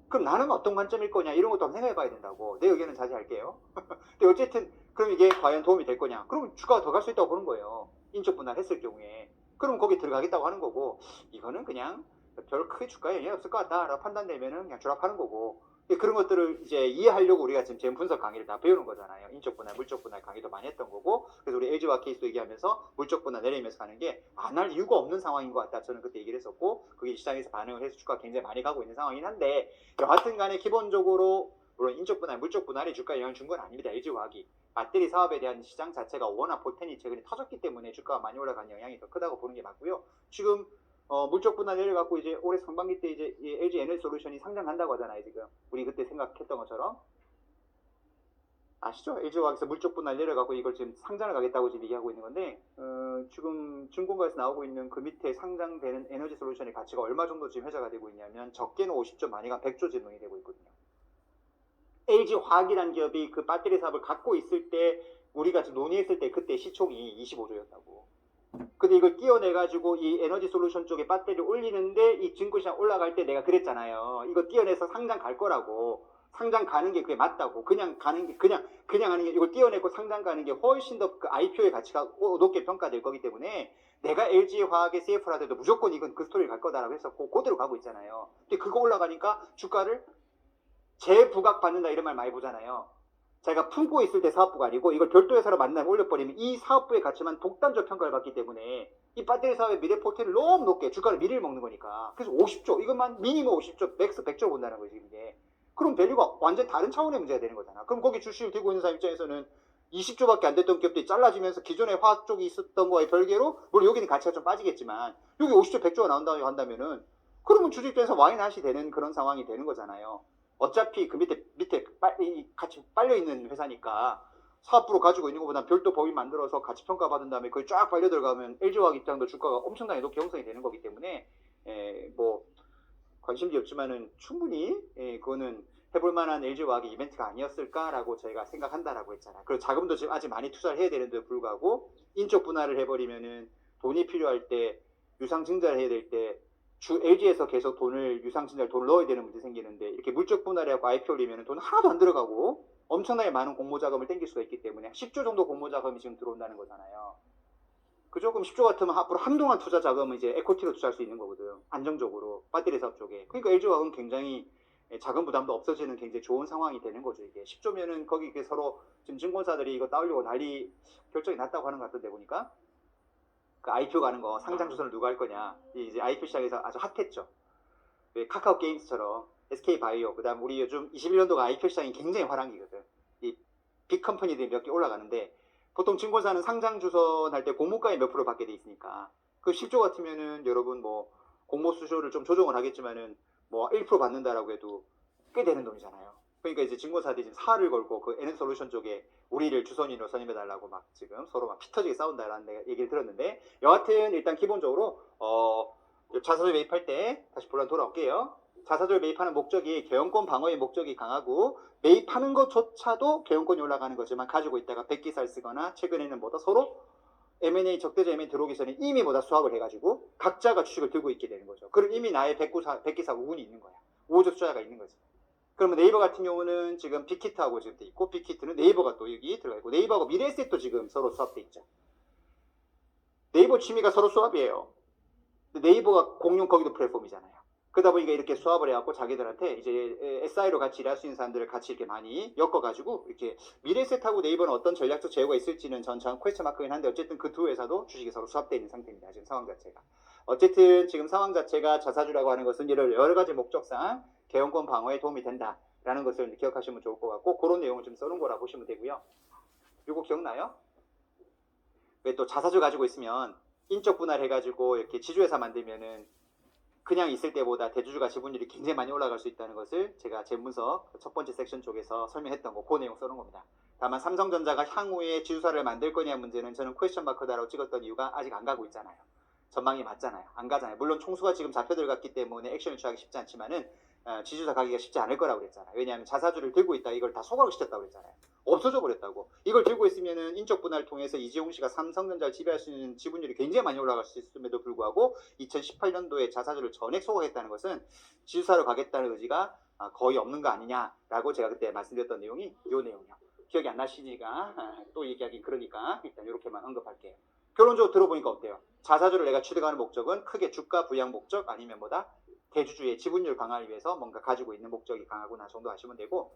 그럼 나는 어떤 관점일 거냐 이런 것도 한번 생각해 봐야 된다고. 내 의견은 자제할게요. 근데 어쨌든 그럼 이게 과연 도움이 될 거냐. 그럼 주가가 더 갈 수 있다고 보는 거예요. 인적 분할 했을 경우에. 그럼 거기 들어가겠다고 하는 거고 이거는 그냥 별 크게 주가에 영향이 없을 것 같다라고 판단되면은 그냥 졸업하는 거고 그런 것들을 이제 이해하려고 우리가 지금 재무 분석 강의를 다 배우는 거잖아요. 인적 분할, 물적 분할 강의도 많이 했던 거고 그래서 우리 LG와 케이스도 얘기하면서 물적 분할 내리면서 가는 게 안 할 이유가 없는 상황인 것 같다. 저는 그때 얘기를 했었고 그게 시장에서 반응을 해서 주가가 굉장히 많이 가고 있는 상황이긴 한데 여하튼 간에 기본적으로 물론 인적 분할, 물적 분할이 주가에 영향을 준 건 아닙니다. LG화학이. 배터리 사업에 대한 시장 자체가 워낙 포텐이 최근에 터졌기 때문에 주가가 많이 올라간 영향이 더 크다고 보는 게 맞고요. 지금 물적 분할 내려갖고 이제 올해 상반기 때 이제 LG 에너지솔루션이 상장한다고 하잖아요. 지금 우리 그때 생각했던 것처럼 아시죠? LG화학에서 물적 분할 내려갖고 이걸 지금 상장을 가겠다고 지금 얘기하고 있는 건데 지금 증권가에서 나오고 있는 그 밑에 상장되는 에너지솔루션의 가치가 얼마 정도 지금 회자가 되고 있냐면 적게는 50조 많이가 100조 지금 논의되고 있거든요. LG화학이라는 기업이 그 배터리 사업을 갖고 있을 때 우리가 지금 논의했을 때 그때 시총이 25조였다고. 근데 이걸 띄어내가지고 이 에너지 솔루션 쪽에 배터리를 올리는데 이 증권시장 올라갈 때 내가 그랬잖아요. 이거 띄어내서 상장 갈 거라고. 상장 가는 게 그게 맞다고. 그냥 가는 게 그냥 하는 게 이걸 띄어내고 상장 가는 게 훨씬 더 그 IPO의 가치가 높게 평가될 거기 때문에 내가 LG화학의 CF라 해도 무조건 이건 그 스토리를 갈 거다라고 했었고 그대로 가고 있잖아요. 근데 그거 올라가니까 주가를 재부각 받는다 이런 말 많이 보잖아요. 자기가 품고 있을 때 사업부가 아니고 이걸 별도 회사로 만나면 올려버리면 이 사업부의 가치만 독단적 평가를 받기 때문에 이 배터리 사업의 미래 포텐을 너무 높게 주가를 미리를 먹는 거니까 그래서 50조 이것만 미니멈 50조 맥스 100조 본다는 거지 이게. 그럼 밸류가 완전 다른 차원의 문제가 되는 거잖아. 그럼 거기 주식을 들고 있는 사람 입장에서는 20조밖에 안 됐던 기업들이 잘라지면서 기존의 화학 쪽이 있었던 거에 별개로 물론 여기는 가치가 좀 빠지겠지만 여기 50조 100조가 나온다고 한다면은 그러면 주식 입장에서 와인핫이 되는 그런 상황이 되는 거잖아요. 어차피 그 밑에 같이 빨려 있는 회사니까 사업부로 가지고 있는 것보다 별도 법인 만들어서 가치 평가 받은 다음에 거기 쫙 빨려 들어가면 LG화학 입장도 주가가 엄청나게 높게 형성이 되는 거기 때문에 뭐 관심이 없지만은 충분히 그거는 해볼 만한 LG화학의 이벤트가 아니었을까라고 저희가 생각한다라고 했잖아. 그리고 자금도 지금 아직 많이 투자를 해야 되는데 불구하고 인적 분할을 해버리면은 돈이 필요할 때 유상증자를 해야 될 때 LG에서 계속 유상증자를 돈을 넣어야 되는 문제 생기는데 이렇게 물적 분할하고 IPO 올리면 돈 하나도 안 들어가고 엄청나게 많은 공모 자금을 땡길 수가 있기 때문에 10조 정도 공모 자금이 지금 들어온다는 거잖아요. 그죠? 그럼 10조 같으면 앞으로 한동안 투자 자금은 이제 에코티로 투자할 수 있는 거거든. 안정적으로 배터리 사업 쪽에. 그러니까 LG화학은 굉장히 자금 부담도 없어지는 굉장히 좋은 상황이 되는 거죠. 이게 10조면은 거기 서로 지금 증권사들이 이거 따오려고 난리 결정이 났다고 하는 것 같던데 보니까. 그 IPO 가는 거 상장 조선을 누가 할 거냐 이제 IPO 시장에서 아주 핫했죠. 카카오 게임스처럼 SK바이오 그다음 우리 요즘 21년도가 IPO 시장이 굉장히 화랑기거든. 이 빅컴퍼니들이 몇 개 올라가는데 보통 증권사는 상장 주선할 때 공모가에 몇 프로 받게 돼 있으니까 그 10조 같으면은 여러분 뭐 공모 수수료를 좀 조정을 하겠지만은 뭐 1% 받는다라고 해도 꽤 되는 돈이잖아요. 그러니까 이제 증권사들이 지금 사활을 걸고 그 에너솔루션 쪽에 우리를 주선인으로 선임해달라고 막 지금 서로 막 피 터지게 싸운다라는 얘기를 들었는데 여하튼 일단 기본적으로 자사주 매입할 때 다시 본론 돌아올게요. 자사주를 매입하는 목적이 경영권 방어의 목적이 강하고 매입하는 것조차도 경영권이 올라가는 거지만 가지고 있다가 백기사를 쓰거나 최근에는 뭐다 서로 M&A 적대적 M&A 들어오기 전에 이미 뭐다 수합을 해가지고 각자가 주식을 들고 있게 되는 거죠. 그럼 이미 나의 백기사 우운이 있는 거야. 우호적 투자가 있는 거지. 그러면 네이버 같은 경우는 지금 빅히트하고 지금 돼 있고 빅히트는 네이버가 또 여기 들어가 있고 네이버하고 미래에셋도 지금 서로 수합돼 있죠. 네이버 취미가 서로 수합이에요. 네이버가 공룡 거기도 플랫폼이잖아요. 그러다 보니까 이렇게 수합을 해갖고 자기들한테 이제 SI로 같이 일할 수 있는 사람들을 같이 이렇게 많이 엮어가지고 이렇게 미래셋하고 네이버는 어떤 전략적 제휴가 있을지는 전 퀘스천 마크긴 한데 어쨌든 그 두 회사도 주식이 서로 수합되어 있는 상태입니다. 지금 상황 자체가. 어쨌든 지금 상황 자체가 자사주라고 하는 것은 여러 가지 목적상 개헌권 방어에 도움이 된다라는 것을 기억하시면 좋을 것 같고 그런 내용을 좀 써놓은 거라 보시면 되고요. 이거 기억나요? 왜 또 자사주 가지고 있으면 인적 분할해가지고 이렇게 지주회사 만들면은 그냥 있을 때보다 대주주가 지분율이 굉장히 많이 올라갈 수 있다는 것을 제가 제 문서 첫 번째 섹션 쪽에서 설명했던 거, 그 내용 써놓은 겁니다. 다만 삼성전자가 향후에 지주사를 만들 거냐 문제는 저는 퀘스천 마크다라고 찍었던 이유가 아직 안 가고 있잖아요. 전망이 맞잖아요. 안 가잖아요. 물론 총수가 지금 잡혀 들어갔기 때문에 액션을 취하기 쉽지 않지만은 지주사 가기가 쉽지 않을 거라고 그랬잖아요. 왜냐하면 자사주를 들고 있다 이걸 다 소각을 시켰다고 그랬잖아요. 없어져 버렸다고. 이걸 들고 있으면은 인적 분할을 통해서 이재용 씨가 삼성전자를 지배할 수 있는 지분율이 굉장히 많이 올라갈 수 있음에도 불구하고 2018년도에 자사주를 전액 소각했다는 것은 지주사로 가겠다는 의지가 거의 없는 거 아니냐라고 제가 그때 말씀드렸던 내용이 이 내용이요. 기억이 안 나시니까 또 얘기하기 그러니까 일단 이렇게만 언급할게요. 결론적으로 들어보니까 어때요? 자사주를 내가 취득하는 목적은 크게 주가 부양 목적 아니면 뭐다? 대주주의 지분율 강화를 위해서 뭔가 가지고 있는 목적이 강하구나 정도 하시면 되고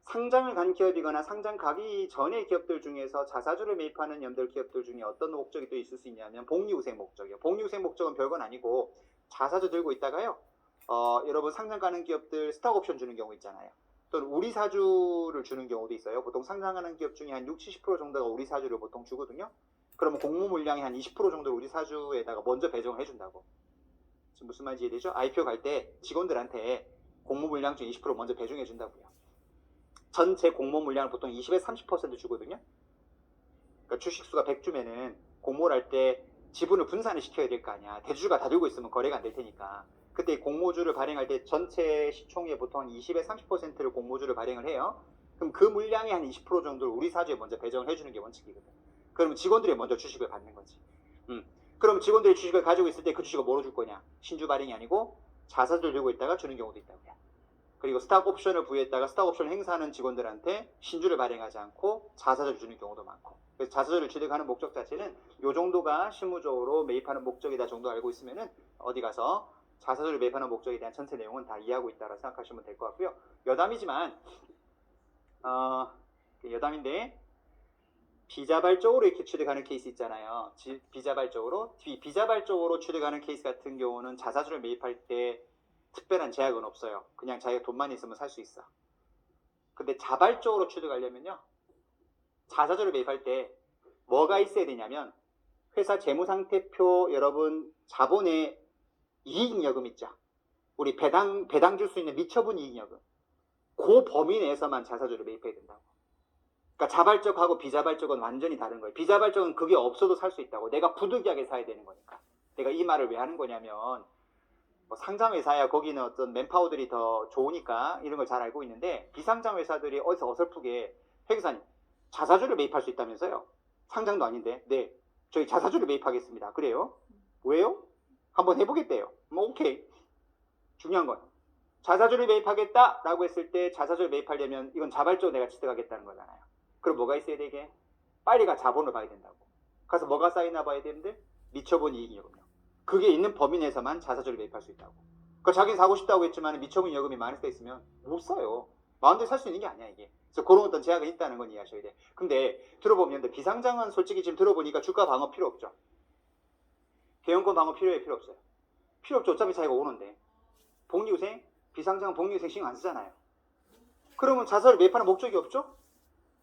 상장을 간 기업이거나 상장 가기 전의 기업들 중에서 자사주를 매입하는 연들 기업들 중에 어떤 목적이 또 있을 수 있냐면 복리후생 목적이요. 복리후생 목적은 별건 아니고 자사주 들고 있다가요. 여러분 상장 가는 기업들 스톡옵션 주는 경우 있잖아요. 또는 우리 사주를 주는 경우도 있어요. 보통 상장하는 기업 중에 한 60, 70% 정도가 우리 사주를 보통 주거든요. 그러면 공모 물량의 한 20% 정도를 우리 사주에다가 먼저 배정을 해준다고. 지금 무슨 말인지 이해되죠? IPO 갈 때 직원들한테 공모 물량 중 20% 먼저 배정해 준다고요. 전체 공모 물량을 보통 20에서 30% 주거든요. 그러니까 주식수가 100주면은 공모를 할 때 지분을 분산을 시켜야 될 거 아니야. 대주주가 다 들고 있으면 거래가 안 될 테니까. 그때 공모주를 발행할 때 전체 시총의 보통 한 20에서 30%를 공모주를 발행을 해요. 그럼 그 물량의 한 20% 정도를 우리 사주에 먼저 배정을 해주는 게 원칙이거든. 그러면 직원들이 먼저 주식을 받는 거지. 그럼 직원들이 주식을 가지고 있을 때 그 주식을 뭐로 줄 거냐? 신주 발행이 아니고 자사주를 들고 있다가 주는 경우도 있다고요. 그리고 스탁 옵션을 부여했다가 스탁 옵션을 행사하는 직원들한테 신주를 발행하지 않고 자사주를 주는 경우도 많고. 그래서 자사주를 취득하는 목적 자체는 이 정도가 실무적으로 매입하는 목적이다 정도 알고 있으면은 어디 가서 자사주를 매입하는 목적에 대한 전체 내용은 다 이해하고 있다고 생각하시면 될 것 같고요. 여담이지만 여담인데 비자발적으로 이렇게 취득하는 케이스 있잖아요. 비자발적으로 취득하는 케이스 같은 경우는 자사주를 매입할 때 특별한 제약은 없어요. 그냥 자기가 돈만 있으면 살 수 있어. 근데 자발적으로 취득하려면요. 자사주를 매입할 때 뭐가 있어야 되냐면 회사 재무상태표 여러분 자본의 이익잉여금 있죠. 우리 배당 줄 수 있는 미처분 이익잉여금. 그 범위 내에서만 자사주를 매입해야 된다고. 그러니까 자발적하고 비자발적은 완전히 다른 거예요. 비자발적은 그게 없어도 살 수 있다고. 내가 부득이하게 사야 되는 거니까. 내가 이 말을 왜 하는 거냐면 뭐 상장 회사야 거기는 어떤 맨파워들이 더 좋으니까 이런 걸 잘 알고 있는데 비상장 회사들이 어디서 어설프게 회계사님 자사주를 매입할 수 있다면서요? 상장도 아닌데 네 저희 자사주를 매입하겠습니다. 그래요? 왜요? 한번 해보겠대요. 뭐 오케이. 중요한 건 자사주를 매입하겠다라고 했을 때 자사주를 매입하려면 이건 자발적으로 내가 취득하겠다는 거잖아요. 그럼 뭐가 있어야 되게? 빨리가 자본을 봐야 된다고. 그래서 뭐가 쌓이나 봐야 되는데 미처분 이익잉여금요. 그게 있는 범위 내에서만 자사주를 매입할 수 있다고. 그러니까 자기는 사고 싶다고 했지만 미처분 여금이 많을 때 있으면 못 사요. 마음대로 살 수 있는 게 아니야 이게. 그래서 그런 어떤 제약이 있다는 건 이해하셔야 돼. 근데 들어보면 비상장은 솔직히 지금 들어보니까 주가 방어 필요 없죠. 개연권 방어 필요 없어요. 필요 없죠. 어차피 자기가 오는데. 복리후생, 비상장은 복리후생 신경 안 쓰잖아요. 그러면 자사를 매입하는 목적이 없죠?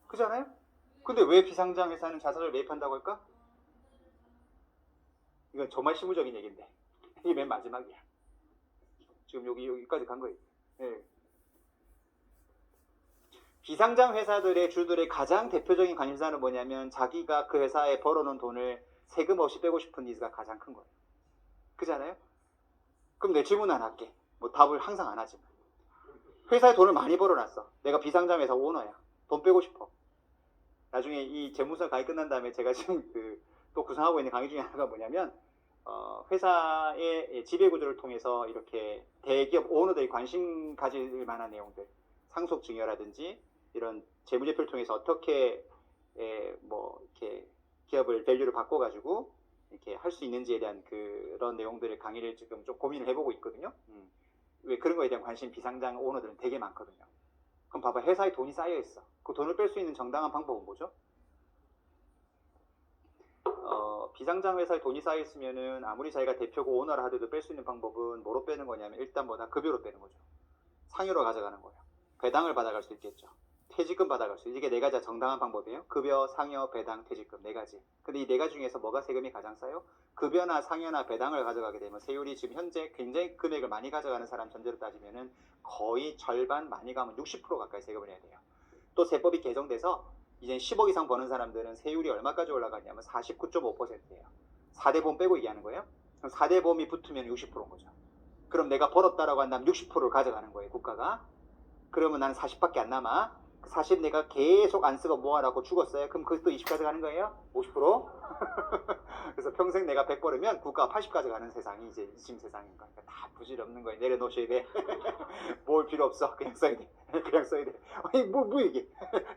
그잖아요? 근데 왜 비상장 회사는 자사를 매입한다고 할까? 이건 정말 실무적인 얘기인데 이게 맨 마지막이야. 지금 여기까지 간 거예요. 네. 비상장 회사들의 주들의 가장 대표적인 관심사는 뭐냐면 자기가 그 회사에 벌어놓은 돈을 세금 없이 빼고 싶은 니즈가 가장 큰 거예요. 그잖아요? 그럼 내 질문 안 할게. 뭐 답을 항상 안 하지만 회사에 돈을 많이 벌어놨어. 내가 비상장 회사 오너야. 돈 빼고 싶어. 나중에 이 재무서 강의 끝난 다음에 제가 지금 또 구상하고 있는 강의 중에 하나가 뭐냐면 회사의 지배구조를 통해서 이렇게 대기업 오너들이 관심 가질 만한 내용들, 상속 증여라든지 이런 재무제표를 통해서 어떻게 뭐 이렇게 기업을 밸류를 바꿔가지고 이렇게 할 수 있는지에 대한 그런 내용들의 강의를 지금 좀 고민을 해보고 있거든요. 왜 그런 거에 대한 관심 비상장 오너들은 되게 많거든요. 그럼 봐봐, 회사에 돈이 쌓여 있어. 그 돈을 뺄 수 있는 정당한 방법은 뭐죠? 비상장 회사에 돈이 쌓여 있으면은 아무리 자기가 대표고 오너라 하더라도 뺄 수 있는 방법은 뭐로 빼는 거냐면 일단 뭐다 급여로 빼는 거죠. 상여로 가져가는 거예요. 배당을 받아갈 수 있겠죠. 퇴직금 받아갈 수 있어요. 이게 네 가지가 정당한 방법이에요. 급여, 상여, 배당, 퇴직금 네 가지. 근데 이 네 가지 중에서 뭐가 세금이 가장 싸요? 급여나 상여나 배당을 가져가게 되면 세율이 지금 현재 굉장히 금액을 많이 가져가는 사람 전제로 따지면은 거의 절반, 많이 가면 60% 가까이 세금을 해야 돼요. 또 세법이 개정돼서 이제 10억 이상 버는 사람들은 세율이 얼마까지 올라가냐면 49.5%예요. 4대 보험 빼고 얘기하는 거예요. 그럼 4대 보험이 붙으면 60%인 거죠. 그럼 내가 벌었다라고 한다면 60%를 가져가는 거예요, 국가가. 그러면 나는 40밖에 안 남아. 40 내가 계속 안 쓰고 모아라고 죽었어요. 그럼 그것도 20 가져가는 거예요? 50%? 그래서 평생 내가 100 벌으면 국가가 80 가져가는 세상이 이제 지금 세상인 거니까 다 부질없는 거예요. 내려놓으셔야 돼. 뭘 필요 없어. 그냥 써야 돼. 그냥 써야 돼. 아니 뭐 이게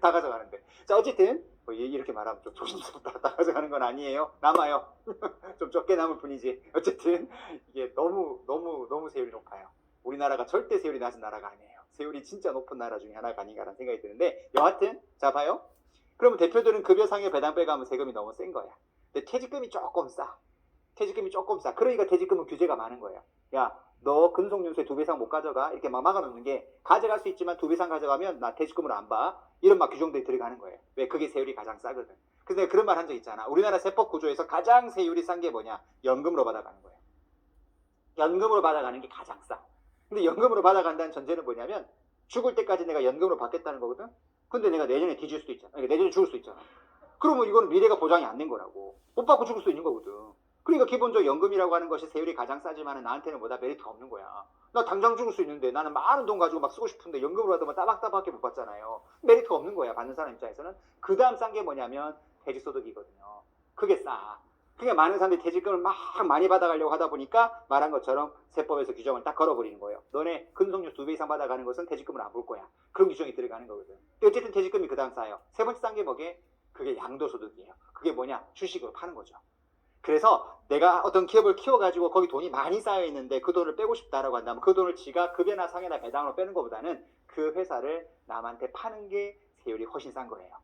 다 가져가는데. 자 어쨌든 뭐 이렇게 말하면 좀 조심스럽다. 다 가져가는 건 아니에요. 남아요. 좀 적게 남을 뿐이지. 어쨌든 이게 너무 세율이 높아요. 우리나라가 절대 세율이 낮은 나라가 아니에요. 세율이 진짜 높은 나라 중에 하나가 아닌가라는 생각이 드는데 여하튼 자 봐요. 그러면 대표들은 급여 상여 배당 빼가면 세금이 너무 센 거야. 근데 퇴직금이 조금 싸. 퇴직금이 조금 싸. 그러니까 퇴직금은 규제가 많은 거예요. 야, 너 근속연수에 2배 이상 못 가져가. 이렇게 막 막아놓는 게 가져갈 수 있지만 2배 이상 가져가면 나 퇴직금으로 안 봐. 이런 막 규정들이 들어가는 거예요. 왜? 그게 세율이 가장 싸거든. 그래서 내가 그런 말 한 적 있잖아. 우리나라 세법 구조에서 가장 세율이 싼 게 뭐냐? 연금으로 받아가는 거예요. 연금으로 받아가는 게 가장 싸. 근데 연금으로 받아간다는 전제는 뭐냐면 죽을 때까지 내가 연금으로 받겠다는 거거든. 근데 내가 내년에 뒤질 수도 있잖아. 그러니까 내년에 죽을 수도 있잖아. 그러면 이거는 미래가 보장이 안 된 거라고. 못 받고 죽을 수 있는 거거든. 그러니까 기본적으로 연금이라고 하는 것이 세율이 가장 싸지만 나한테는 뭐다 메리트가 없는 거야. 나 당장 죽을 수 있는데 나는 많은 돈 가지고 막 쓰고 싶은데 연금으로 받으면 따박따박밖에 못 받잖아요. 메리트가 없는 거야. 받는 사람 입장에서는. 그 다음 싼 게 뭐냐면 퇴직소득이거든요. 그게 싸. 그러니까 많은 사람들이 퇴직금을 막 많이 받아가려고 하다 보니까 말한 것처럼 세법에서 규정을 딱 걸어버리는 거예요. 너네 근속료 2배 이상 받아가는 것은 퇴직금을 안 볼 거야. 그런 규정이 들어가는 거거든. 어쨌든 퇴직금이 그 다음 싸요. 세 번째 싼 게 뭐게? 그게 양도소득이에요. 그게 뭐냐? 주식으로 파는 거죠. 그래서 내가 어떤 기업을 키워가지고 거기 돈이 많이 쌓여있는데 그 돈을 빼고 싶다라고 한다면 그 돈을 지가 급여나 상여나 배당으로 빼는 것보다는 그 회사를 남한테 파는 게 세율이 훨씬 싼 거예요.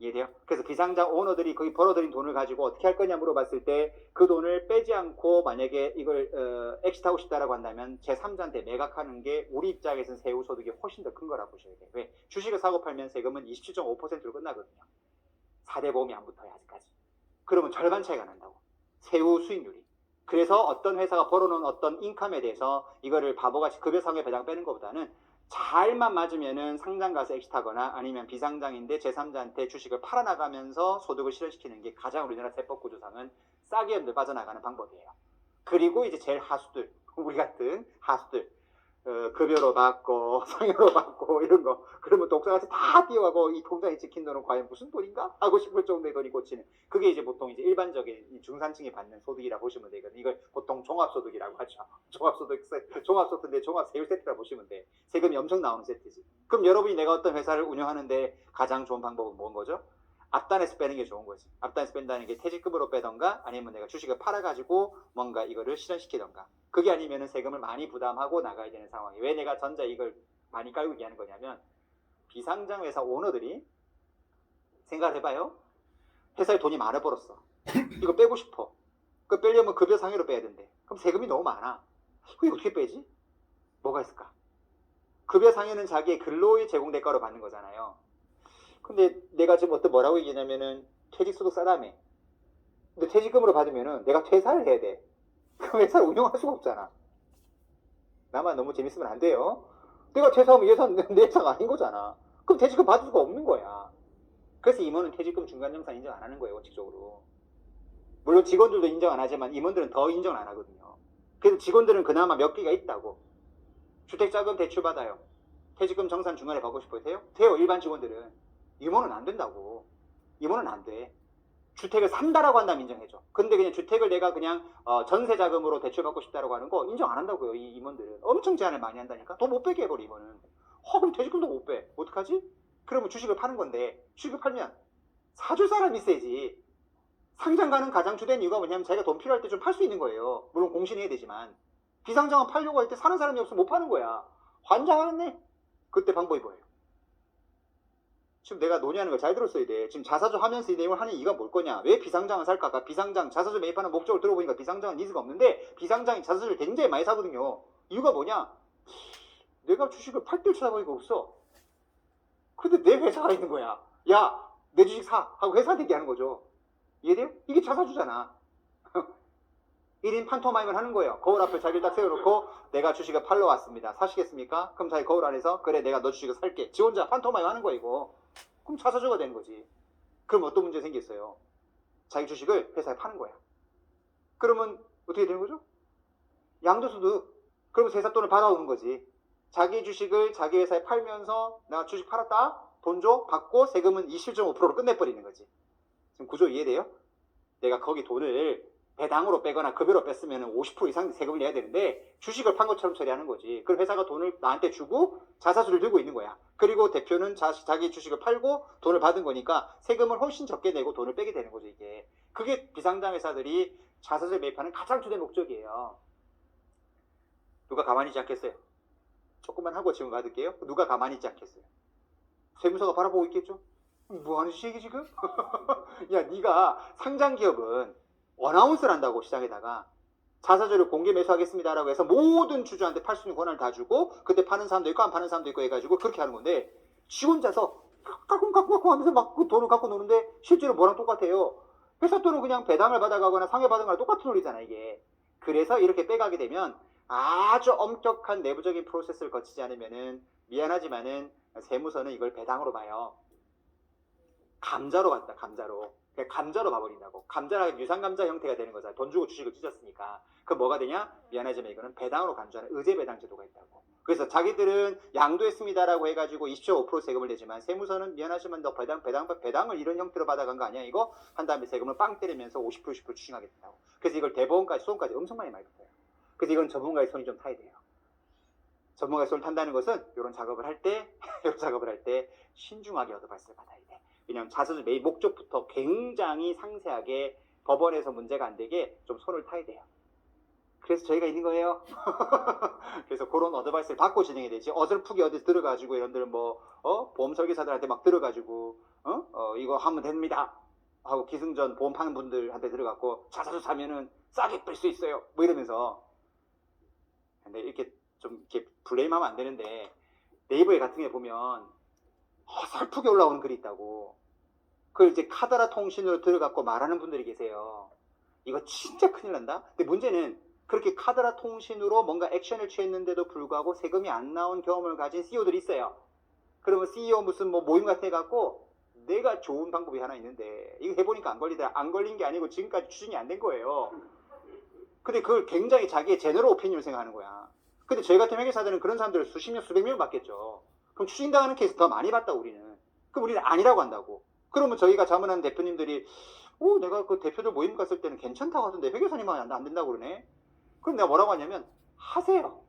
이해돼요? 그래서 비상장 오너들이 거기 벌어들인 돈을 가지고 어떻게 할 거냐 물어봤을 때 그 돈을 빼지 않고 만약에 이걸 엑시트하고 싶다라고 한다면 제3자한테 매각하는 게 우리 입장에서는 세후 소득이 훨씬 더 큰 거라고 보셔야 돼요. 왜? 주식을 사고 팔면 세금은 27.5%로 끝나거든요. 4대 보험이 안 붙어요 아직까지. 그러면 절반 차이가 난다고. 세후 수익률이. 그래서 어떤 회사가 벌어놓은 어떤 인컴에 대해서 이거를 바보같이 급여 상여 배당 빼는 것보다는 잘만 맞으면은 상장 가서 엑시트하거나 아니면 비상장인데 제3자한테 주식을 팔아나가면서 소득을 실현시키는 게 가장 우리나라 세법 구조상은 싸게 연들 빠져나가는 방법이에요. 그리고 이제 제일 하수들, 우리 같은 하수들, 급여로 받고 상여로 받고 이런 거 그러면 독사같이 다 뛰어가고 이 통장에 찍힌 돈은 과연 무슨 돈인가 하고 싶을 정도의 돈이 꽂히는 그게 이제 보통 이제 일반적인 중산층이 받는 소득이라 보시면 되거든요. 이걸 보통 종합소득이라고 하죠. 종합소득인데 종합세율 세트라 보시면 돼. 세금이 엄청 나오는 세트지. 그럼 여러분이 내가 어떤 회사를 운영하는데 가장 좋은 방법은 뭔 거죠? 앞단에서 빼는 게 좋은 거지. 앞단에서 뺀다는 게 퇴직금으로 빼던가 아니면 내가 주식을 팔아가지고 뭔가 이거를 실현시키던가. 그게 아니면 세금을 많이 부담하고 나가야 되는 상황이. 왜 내가 전자 이걸 많이 깔고 얘기하는 거냐면 비상장 회사 오너들이 생각을 해봐요. 회사에 돈이 많아 벌었어. 이거 빼고 싶어. 그거 빼려면 급여 상여로 빼야 된대. 그럼 세금이 너무 많아. 이거 어떻게 빼지? 뭐가 있을까? 급여 상여는 자기의 근로의 제공 대가로 받는 거잖아요. 근데 내가 지금 뭐라고 얘기하냐면은 퇴직소득 싸다며. 근데 퇴직금으로 받으면은 내가 퇴사를 해야 돼. 그 회사를 운영할 수가 없잖아. 나만 너무 재밌으면 안 돼요. 내가 퇴사하면 내 회사가 아닌 거잖아. 그럼 퇴직금 받을 수가 없는 거야. 그래서 임원은 퇴직금 중간정산 인정 안 하는 거예요, 원칙적으로. 물론 직원들도 인정 안 하지만 임원들은 더 인정 안 하거든요. 그래서 직원들은 그나마 몇 개가 있다고. 주택자금 대출 받아요. 퇴직금 정산 중간에 받고 싶으세요? 돼요, 일반 직원들은. 임원은 안 된다고. 임원은 안 돼. 주택을 산다라고 한다면 인정해줘. 근데 그냥 주택을 내가 그냥 전세자금으로 대출받고 싶다라고 하는 거 인정 안 한다고요. 이 임원들은. 엄청 제한을 많이 한다니까. 더 못 빼게 해버려 임원은. 그럼 퇴직금도 못 빼. 어떡하지? 그러면 주식을 파는 건데 주식을 팔면 사줄 사람이 있어야지. 상장 가는 가장 주된 이유가 뭐냐면 자기가 돈 필요할 때 좀 팔 수 있는 거예요. 물론 공신해야 되지만. 비상장은 팔려고 할 때 사는 사람이 없으면 못 파는 거야. 환장하겠네. 그때 방법이 뭐예요? 지금 내가 논의하는 걸 잘 들었어야 돼. 지금 자사주 하면서 이 내용을 하는 이유가 뭘 거냐? 왜 비상장을 살까? 아까 비상장, 자사주 매입하는 목적을 들어보니까 비상장은 니즈가 없는데 비상장이 자사주를 굉장히 많이 사거든요. 이유가 뭐냐? 내가 주식을 팔 때를 찾아보니까 없어. 근데 내 회사가 있는 거야. 야, 내 주식 사! 하고 회사한테 얘기하는 거죠. 이해돼요? 이게 자사주잖아. 1인 판토마임을 하는 거예요. 거울 앞에 자기를 딱 세워놓고 내가 주식을 팔러 왔습니다. 사시겠습니까? 그럼 자기 거울 안에서 그래 내가 너 주식을 살게. 지 혼자 판토마임 하는 거야 이거. 그럼 자사주가 되는 거지. 그럼 어떤 문제 생겼어요? 자기 주식을 회사에 파는 거야. 그러면 어떻게 되는 거죠? 양도소득. 그러면 회사 돈을 받아오는 거지. 자기 주식을 자기 회사에 팔면서 내가 주식 팔았다? 돈 줘? 받고 세금은 27.5%로 끝내버리는 거지. 지금 구조 이해돼요? 내가 거기 돈을 배당으로 빼거나 급여로 뺐으면 50% 이상 세금을 내야 되는데 주식을 판 것처럼 처리하는 거지. 그럼 회사가 돈을 나한테 주고 자사주를 들고 있는 거야. 그리고 대표는 자기 주식을 팔고 돈을 받은 거니까 세금을 훨씬 적게 내고 돈을 빼게 되는 거죠. 이게. 그게 비상장 회사들이 자사주를 매입하는 가장 주된 목적이에요. 누가 가만히 있지 않겠어요? 조금만 하고 질문 받을게요. 누가 가만히 있지 않겠어요? 세무서가 바라보고 있겠죠? 뭐 하는 짓이야 지금? 야, 네가 상장 기업은 어나운스를 한다고 시장에다가 자사주를 공개 매수하겠습니다라고 해서 모든 주주한테 팔 수 있는 권한을 다 주고 그때 파는 사람도 있고 안 파는 사람도 있고 해가지고 그렇게 하는 건데 지 혼자서 갖고 하면서 막 그 돈을 갖고 노는데 실제로 뭐랑 똑같아요. 회사 돈은 그냥 배당을 받아가거나 상해 받은 거랑 똑같은 논리잖아 이게. 그래서 이렇게 빼가게 되면 아주 엄격한 내부적인 프로세스를 거치지 않으면은 미안하지만은 세무서는 이걸 배당으로 봐요. 감자로 간다. 감자로. 감자로 봐버린다고. 감자가 유상감자 형태가 되는 거잖아. 돈 주고 주식을 찢었으니까. 그럼 뭐가 되냐? 미안하지만 이거는 배당으로 간주하는 의제배당 제도가 있다고. 그래서 자기들은 양도했습니다라고 해가지고 27.5% 세금을 내지만 세무서는 미안하지만 너 배당을 이런 형태로 받아간 거 아니야 이거? 한 다음에 세금을 빵 때리면서 50% 60% 추징하겠다고. 그래서 이걸 대법원까지 소송까지 엄청 많이 붙어요. 그래서 이건 전문가의 손이 좀 타야 돼요. 전문가의 손을 탄다는 것은 이런 작업을 할 때 신중하게 어드바이스를 받아야 돼. 왜냐하면 자사주 매입 목적부터 굉장히 상세하게 법원에서 문제가 안 되게 좀 손을 타야 돼요. 그래서 저희가 있는 거예요. 그래서 그런 어드바이스를 받고 진행해야 되지. 어설프게 어디 들어가지고 이런들 보험 설계사들한테 막 들어가지고 이거 하면 됩니다 하고 기승전 보험 파는 분들한테 들어가고 자사주 사면은 싸게 뺄 수 있어요 뭐 이러면서. 근데 이렇게 좀 이렇게 블레임하면 안 되는데 네이버에 같은 게 보면 어설프게 올라오는 글이 있다고. 그걸 이제 카더라 통신으로 들어갖고 말하는 분들이 계세요. 이거 진짜 큰일 난다. 근데 문제는 그렇게 카더라 통신으로 뭔가 액션을 취했는데도 불구하고 세금이 안 나온 경험을 가진 CEO들이 있어요. 그러면 CEO 무슨 모임 같은 데 갖고 내가 좋은 방법이 하나 있는데 이거 해보니까 안 걸리더라. 안 걸린 게 아니고 지금까지 추진이 안 된 거예요. 근데 그걸 굉장히 자기의 제너럴 오피니언을 생각하는 거야. 근데 저희 같은 회계사들은 그런 사람들을 수십 명, 수백 명을 받겠죠. 그럼 추진당하는 케이스 더 많이 봤다 우리는. 그럼 우리는 아니라고 한다고. 그러면 저희가 자문하는 대표님들이 내가 그 대표들 모임 갔을 때는 괜찮다고 하던데 회계사님은 안 된다고 그러네. 그럼 내가 뭐라고 하냐면 하세요.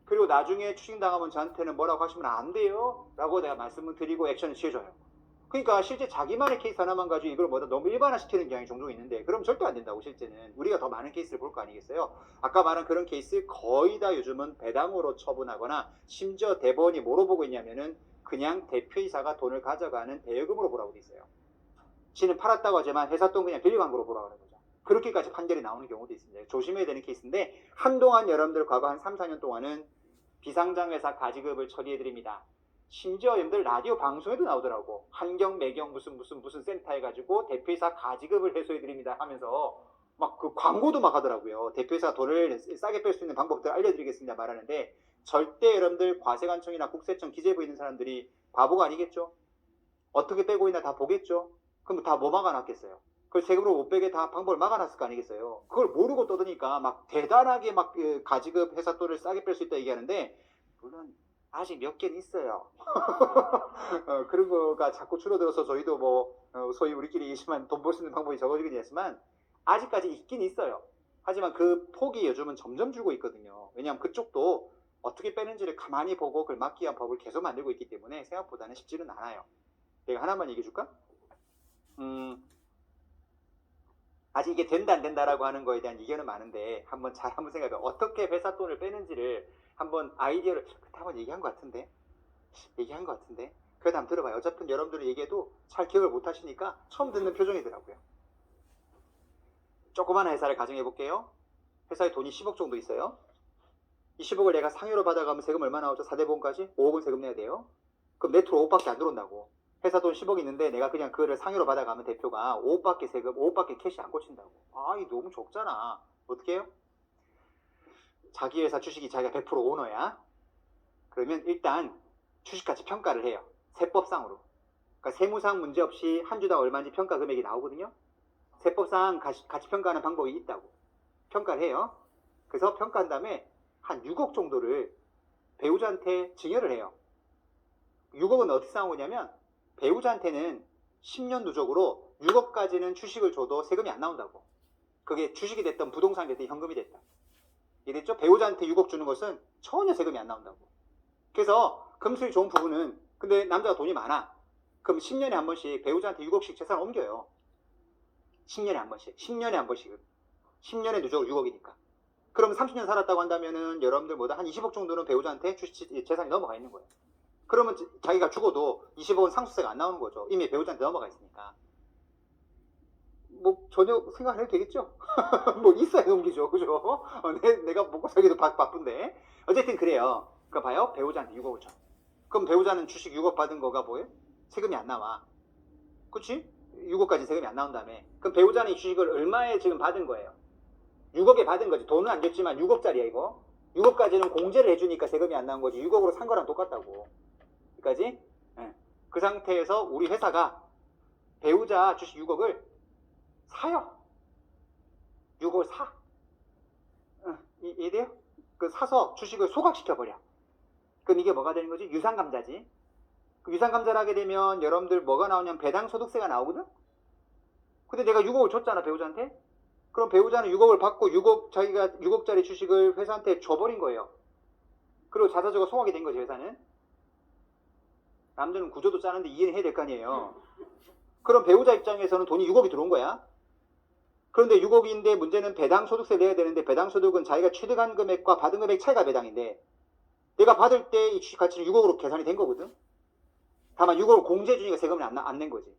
그리고 나중에 추진당하면 저한테는 뭐라고 하시면 안 돼요 라고 내가 말씀을 드리고 액션을 취해줘요. 그러니까 실제 자기만의 케이스 하나만 가지고 이걸 너무 일반화시키는 경향이 종종 있는데 그럼 절대 안 된다고. 실제는 우리가 더 많은 케이스를 볼 거 아니겠어요. 아까 말한 그런 케이스 거의 다 요즘은 배당으로 처분하거나 심지어 대법원이 뭐로 보고 있냐면은 그냥 대표이사가 돈을 가져가는 대여금으로 보라고 돼 있어요. 지는 팔았다고 하지만 회사 돈 그냥 빌려간 거로 보라고 하는 거죠. 그렇게까지 판결이 나오는 경우도 있습니다. 조심해야 되는 케이스인데 한동안 여러분들 과거 한 3, 4년 동안은 비상장회사 가지급을 처리해드립니다. 심지어 여러분들 라디오 방송에도 나오더라고. 환경, 매경 무슨 센터 해가지고 대표이사 가지급을 해소해드립니다 하면서 막 그 광고도 막 하더라고요. 대표이사 돈을 싸게 뺄 수 있는 방법들 알려드리겠습니다 말하는데 절대 여러분들 과세관청이나 국세청 기재부에 있는 사람들이 바보가 아니겠죠. 어떻게 빼고 있나 다 보겠죠. 그럼 다 뭐 막아놨겠어요. 그걸 세금으로 못 빼게 다 방법을 막아놨을 거 아니겠어요. 그걸 모르고 떠드니까 막 대단하게 막 가지급 회사 돈을 싸게 뺄 수 있다 얘기하는데 물론 아직 몇 개는 있어요. 그런 거가 자꾸 줄어들어서 저희도 소위 우리끼리 얘기지만 돈 벌 수 있는 방법이 적어지긴 했지만 아직까지 있긴 있어요. 하지만 그 폭이 요즘은 점점 줄고 있거든요. 왜냐하면 그쪽도 어떻게 빼는지를 가만히 보고 그걸 막기 위한 법을 계속 만들고 있기 때문에 생각보다는 쉽지는 않아요. 내가 하나만 얘기해 줄까? 아직 이게 된다 안 된다라고 하는 거에 대한 의견은 많은데 한번 생각해 봐. 어떻게 회사 돈을 빼는지를 한번 아이디어를 그때 한번 얘기한 것 같은데 그래도 한번 들어봐요. 어차피 여러분들이 얘기해도 잘 기억을 못 하시니까 처음 듣는 표정이더라고요. 조그마한 회사를 가정해 볼게요. 회사에 돈이 10억 정도 있어요. 이 10억을 내가 상여로 받아가면 세금 얼마 나오죠? 4대 보험까지 5억은 세금 내야 돼요. 그럼 네트로 5억밖에 안 들어온다고. 회사 돈 10억 있는데 내가 그냥 그거를 상여로 받아가면 대표가 5억밖에 세금, 5억밖에 캐시 안 꽂힌다고. 아, 이 너무 적잖아. 어떻게 해요? 자기 회사 주식이 자기가 100% 오너야. 그러면 일단 주식가치 평가를 해요. 세법상으로. 그러니까 세무상 문제 없이 한 주당 얼마인지 평가 금액이 나오거든요. 세법상 가치 평가하는 방법이 있다고. 평가를 해요. 그래서 평가한 다음에 한 6억 정도를 배우자한테 증여를 해요. 6억은 어떻게 싸우냐면 배우자한테는 10년 누적으로 6억까지는 주식을 줘도 세금이 안 나온다고. 그게 주식이 됐든 부동산이 됐든 현금이 됐든. 이랬죠? 배우자한테 6억 주는 것은 전혀 세금이 안 나온다고. 그래서 금수익 좋은 부분은 근데 남자가 돈이 많아. 그럼 10년에 한 번씩 배우자한테 6억씩 재산을 옮겨요. 10년에 한 번씩. 10년에 한 번씩. 10년에 누적으로 6억이니까. 그럼 30년 살았다고 한다면은 여러분들보다 한 20억 정도는 배우자한테 재산이 넘어가 있는 거예요. 그러면 자기가 죽어도 20억은 상속세가 안 나오는 거죠. 이미 배우자한테 넘어가 있으니까. 뭐 전혀 생각 안 해도 되겠죠? 뭐 있어야 넘기죠. 그죠? 내가 먹고 살기도 바쁜데. 어쨌든 그래요. 그러니까 봐요. 배우자한테 6억을 줘. 그럼 배우자는 주식 6억 받은 거가 뭐예요? 세금이 안 나와. 그치? 6억까지 세금이 안 나온다며. 그럼 배우자는 이 주식을 얼마에 지금 받은 거예요? 6억에 받은 거지. 돈은 안 줬지만 6억짜리야 이거. 6억까지는 공제를 해주니까 세금이 안 나온 거지. 6억으로 산 거랑 똑같다고. 여기까지? 네. 그 상태에서 우리 회사가 배우자 주식 6억을 사요. 6억을 사. 이해돼요? 그 사서 주식을 소각시켜버려. 그럼 이게 뭐가 되는 거지? 유상감자지. 그 유상감자를 하게 되면 여러분들 뭐가 나오냐면 배당소득세가 나오거든? 근데 내가 6억을 줬잖아 배우자한테. 그럼 배우자는 6억을 받고 자기가 6억짜리 주식을 회사한테 줘버린 거예요. 그리고 자사주가 소각이 된 거지 회사는. 남들은 구조도 짜는데 이해는 해야 될 거 아니에요. 그럼 배우자 입장에서는 돈이 6억이 들어온 거야. 그런데 6억인데 문제는 배당소득세 내야 되는데 배당소득은 자기가 취득한 금액과 받은 금액 차이가 배당인데 내가 받을 때 이 주식 가치는 6억으로 계산이 된 거거든. 다만 6억을 공제해 주니까 세금을 안 낸 거지.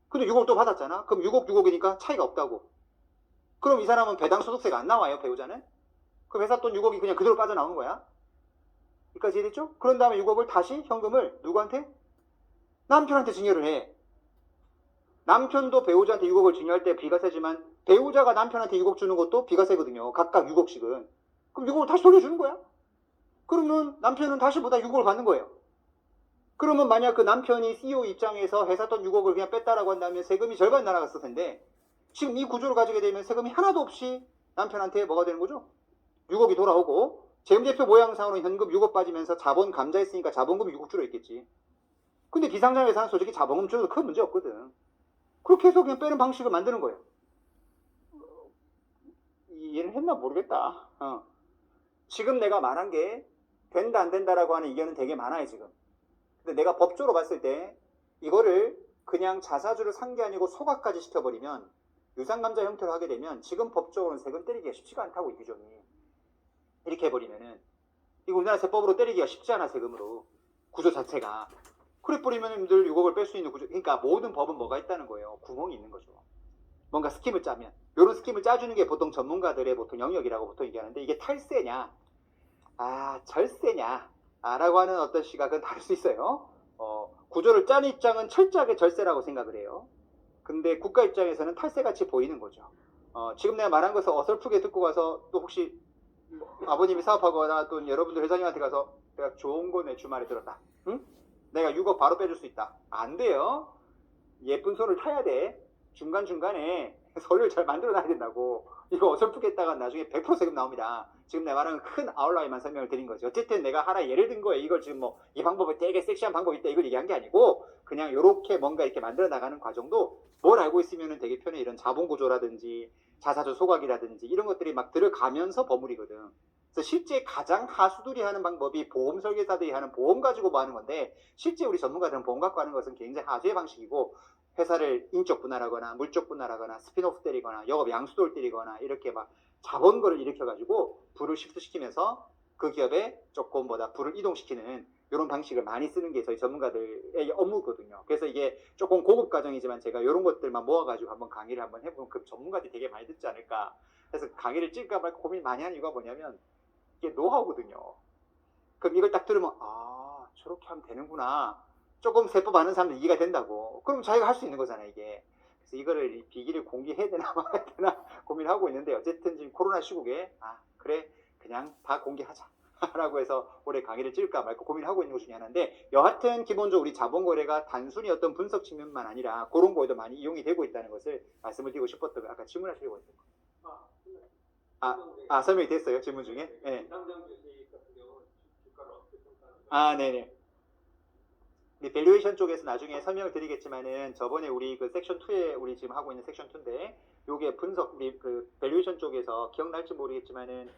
근데 6억을 또 받았잖아. 그럼 6억이니까 차이가 없다고. 그럼 이 사람은 배당소득세가 안 나와요 배우자는. 그럼 회사 돈 6억이 그냥 그대로 빠져나오는 거야. 여기까지 이해됐죠? 그런 다음에 6억을 다시 현금을 누구한테? 남편한테 증여를 해. 남편도 배우자한테 6억을 증여할 때 비과세지만 배우자가 남편한테 6억 주는 것도 비과세거든요. 각각 6억씩은. 그럼 6억을 다시 돌려주는 거야. 그러면 남편은 다시 보다 6억을 받는 거예요. 그러면 만약 그 남편이 CEO 입장에서 회사 돈 6억을 그냥 뺐다라고 한다면 세금이 절반 날아갔을 텐데 지금 이 구조를 가지게 되면 세금이 하나도 없이 남편한테 뭐가 되는 거죠? 6억이 돌아오고 재무제표 모양상으로 현금 6억 빠지면서 자본 감자했으니까 자본금이 6억 줄어있겠지. 근데 비상장 회사는 솔직히 자본금 줄어도 큰 문제 없거든. 그렇게 해서 그냥 빼는 방식을 만드는 거예요. 이해를 했나 모르겠다. 지금 내가 말한 게 된다 안 된다라고 하는 의견은 되게 많아요 지금. 근데 내가 법조로 봤을 때 이거를 그냥 자사주를 산 게 아니고 소각까지 시켜버리면 유상감자 형태로 하게 되면 지금 법적으로는 세금 때리기가 쉽지가 않다고 이 규정이. 이렇게 해버리면은 이거 우리나라 세법으로 때리기가 쉽지 않아 세금으로. 구조 자체가. 그래 버리면 늘 6억을 뺄 수 있는 구조. 그러니까 모든 법은 뭐가 있다는 거예요. 구멍이 있는 거죠. 뭔가 스킴을 짜면. 이런 스킴을 짜주는 게 보통 전문가들의 보통 영역이라고 보통 얘기하는데 이게 탈세냐 절세냐 라고 하는 어떤 시각은 다를 수 있어요. 구조를 짜는 입장은 철저하게 절세라고 생각을 해요. 근데 국가 입장에서는 탈세같이 보이는 거죠. 지금 내가 말한 것을 어설프게 듣고 가서 또 혹시 아버님이 사업하거나 또 여러분들 회장님한테 가서 내가 좋은 거 내 주말에 들었다. 응? 내가 6억 바로 빼줄 수 있다. 안 돼요. 예쁜 손을 타야 돼. 중간중간에 서류를 잘 만들어 놔야 된다고. 이거 어설프게 했다가 나중에 100% 세금 나옵니다. 지금 내가 말하는 큰 아웃라인만 설명을 드린 거죠. 어쨌든 내가 하나 예를 든 거예요. 이걸 지금 뭐 이 방법이 되게 섹시한 방법이 있다 이걸 얘기한 게 아니고 그냥 이렇게 뭔가 이렇게 만들어 나가는 과정도 뭘 알고 있으면 되게 편해. 이런 자본구조라든지 자사주 소각이라든지 이런 것들이 막 들어가면서 버무리거든. 그래서 실제 가장 하수들이 하는 방법이 보험 설계사들이 하는 보험 가지고 뭐 하는 건데 실제 우리 전문가들은 보험 갖고 하는 것은 굉장히 하수의 방식이고 회사를 인적 분할하거나 물적 분할하거나 스피노프 때리거나 영업 양수도를 때리거나 이렇게 막 자본거를 일으켜가지고 부를 식수시키면서 그 기업에 조금 부를 이동시키는 이런 방식을 많이 쓰는 게 저희 전문가들의 업무거든요. 그래서 이게 조금 고급 과정이지만 제가 이런 것들만 모아가지고 한번 강의를 한번 해보면 그 전문가들이 되게 많이 듣지 않을까. 그래서 강의를 찍을까 말까 고민 많이 하는 이유가 뭐냐면 이게 노하우거든요. 그럼 이걸 딱 들으면 아 저렇게 하면 되는구나. 조금 세법 아는 사람들 이해가 된다고. 그럼 자기가 할 수 있는 거잖아요 이게. 그래서 이거를 비기를 공개해야 되나 말아야 되나 고민하고 있는데 어쨌든 지금 코로나 시국에 아 그래 그냥 다 공개하자 라고 해서 올해 강의를 찍을까 말까 고민하고 있는 것 중에 하나인데 여하튼 기본적으로 우리 자본거래가 단순히 어떤 분석 측면만 아니라 그런 거에도 많이 이용이 되고 있다는 것을 말씀을 드리고 싶었던 거 아까 질문하시려고 했던 거. 설명이 됐어요 질문 중에? 네. 네네. 밸류에이션 쪽에서 나중에 설명을 드리겠지만은 저번에 우리 그 섹션 2에 우리 지금 하고 있는 섹션 2인데 요게 분석 우리 그 밸류에이션 쪽에서 기억날지 모르겠지만은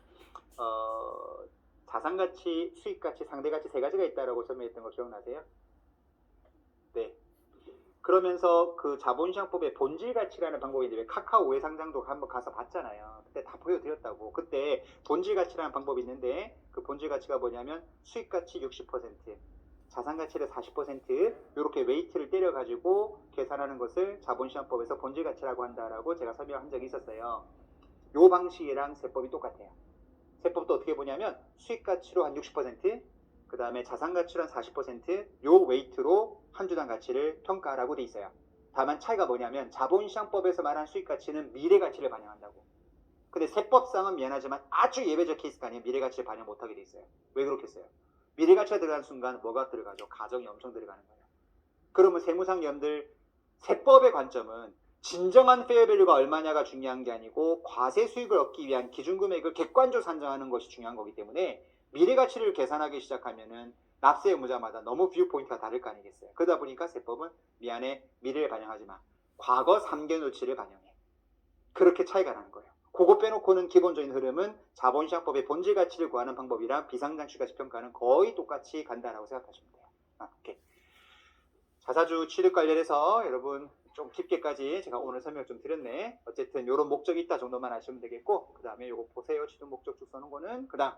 자산가치, 수익가치, 상대가치 세 가지가 있다라고 설명했던 거 기억나세요? 네. 그러면서 그 자본시장법의 본질가치라는 방법이 있는데 카카오의 상장도 한번 가서 봤잖아요. 그때 다 보여드렸다고. 그때 본질가치라는 방법이 있는데 그 본질가치가 뭐냐면 수익가치 60%, 자산가치를 40% 이렇게 웨이트를 때려가지고 계산하는 것을 자본시장법에서 본질가치라고 한다라고 제가 설명한 적이 있었어요. 요 방식이랑 세법이 똑같아요. 세법도 어떻게 보냐면 수익가치로 한 60%, 그 다음에 자산가치로 한 40%요 웨이트로 한 주당 가치를 평가하라고 돼 있어요. 다만 차이가 뭐냐면 자본시장법에서 말한 수익가치는 미래가치를 반영한다고. 근데 세법상은 미안하지만 아주 예외적 케이스가 아니면 미래가치를 반영 못하게 돼 있어요. 왜 그렇겠어요? 미래가치가 들어가는 순간 뭐가 들어가죠? 가정이 엄청 들어가는 거예요. 그러면 세무상위원들 세법의 관점은 진정한 페어밸류가 얼마냐가 중요한 게 아니고 과세 수익을 얻기 위한 기준금액을 객관적으로 산정하는 것이 중요한 거기 때문에 미래가치를 계산하기 시작하면은 납세 의무자마다 너무 뷰 포인트가 다를 거 아니겠어요. 그러다 보니까 세법은 미안해 미래를 반영하지 마. 과거 3개월치를 반영해. 그렇게 차이가 나는 거예요. 그거 빼놓고는 기본적인 흐름은 자본시장법의 본질 가치를 구하는 방법이랑 비상장치가치 평가는 거의 똑같이 간다라고 생각하시면 돼요. 오케이. 자사주 취득 관련해서 여러분 좀 깊게까지 제가 오늘 설명 좀 드렸네. 어쨌든 이런 목적이 있다 정도만 아시면 되겠고 그 다음에 이거 보세요. 취득 목적 쭉 써는 거는 그 다음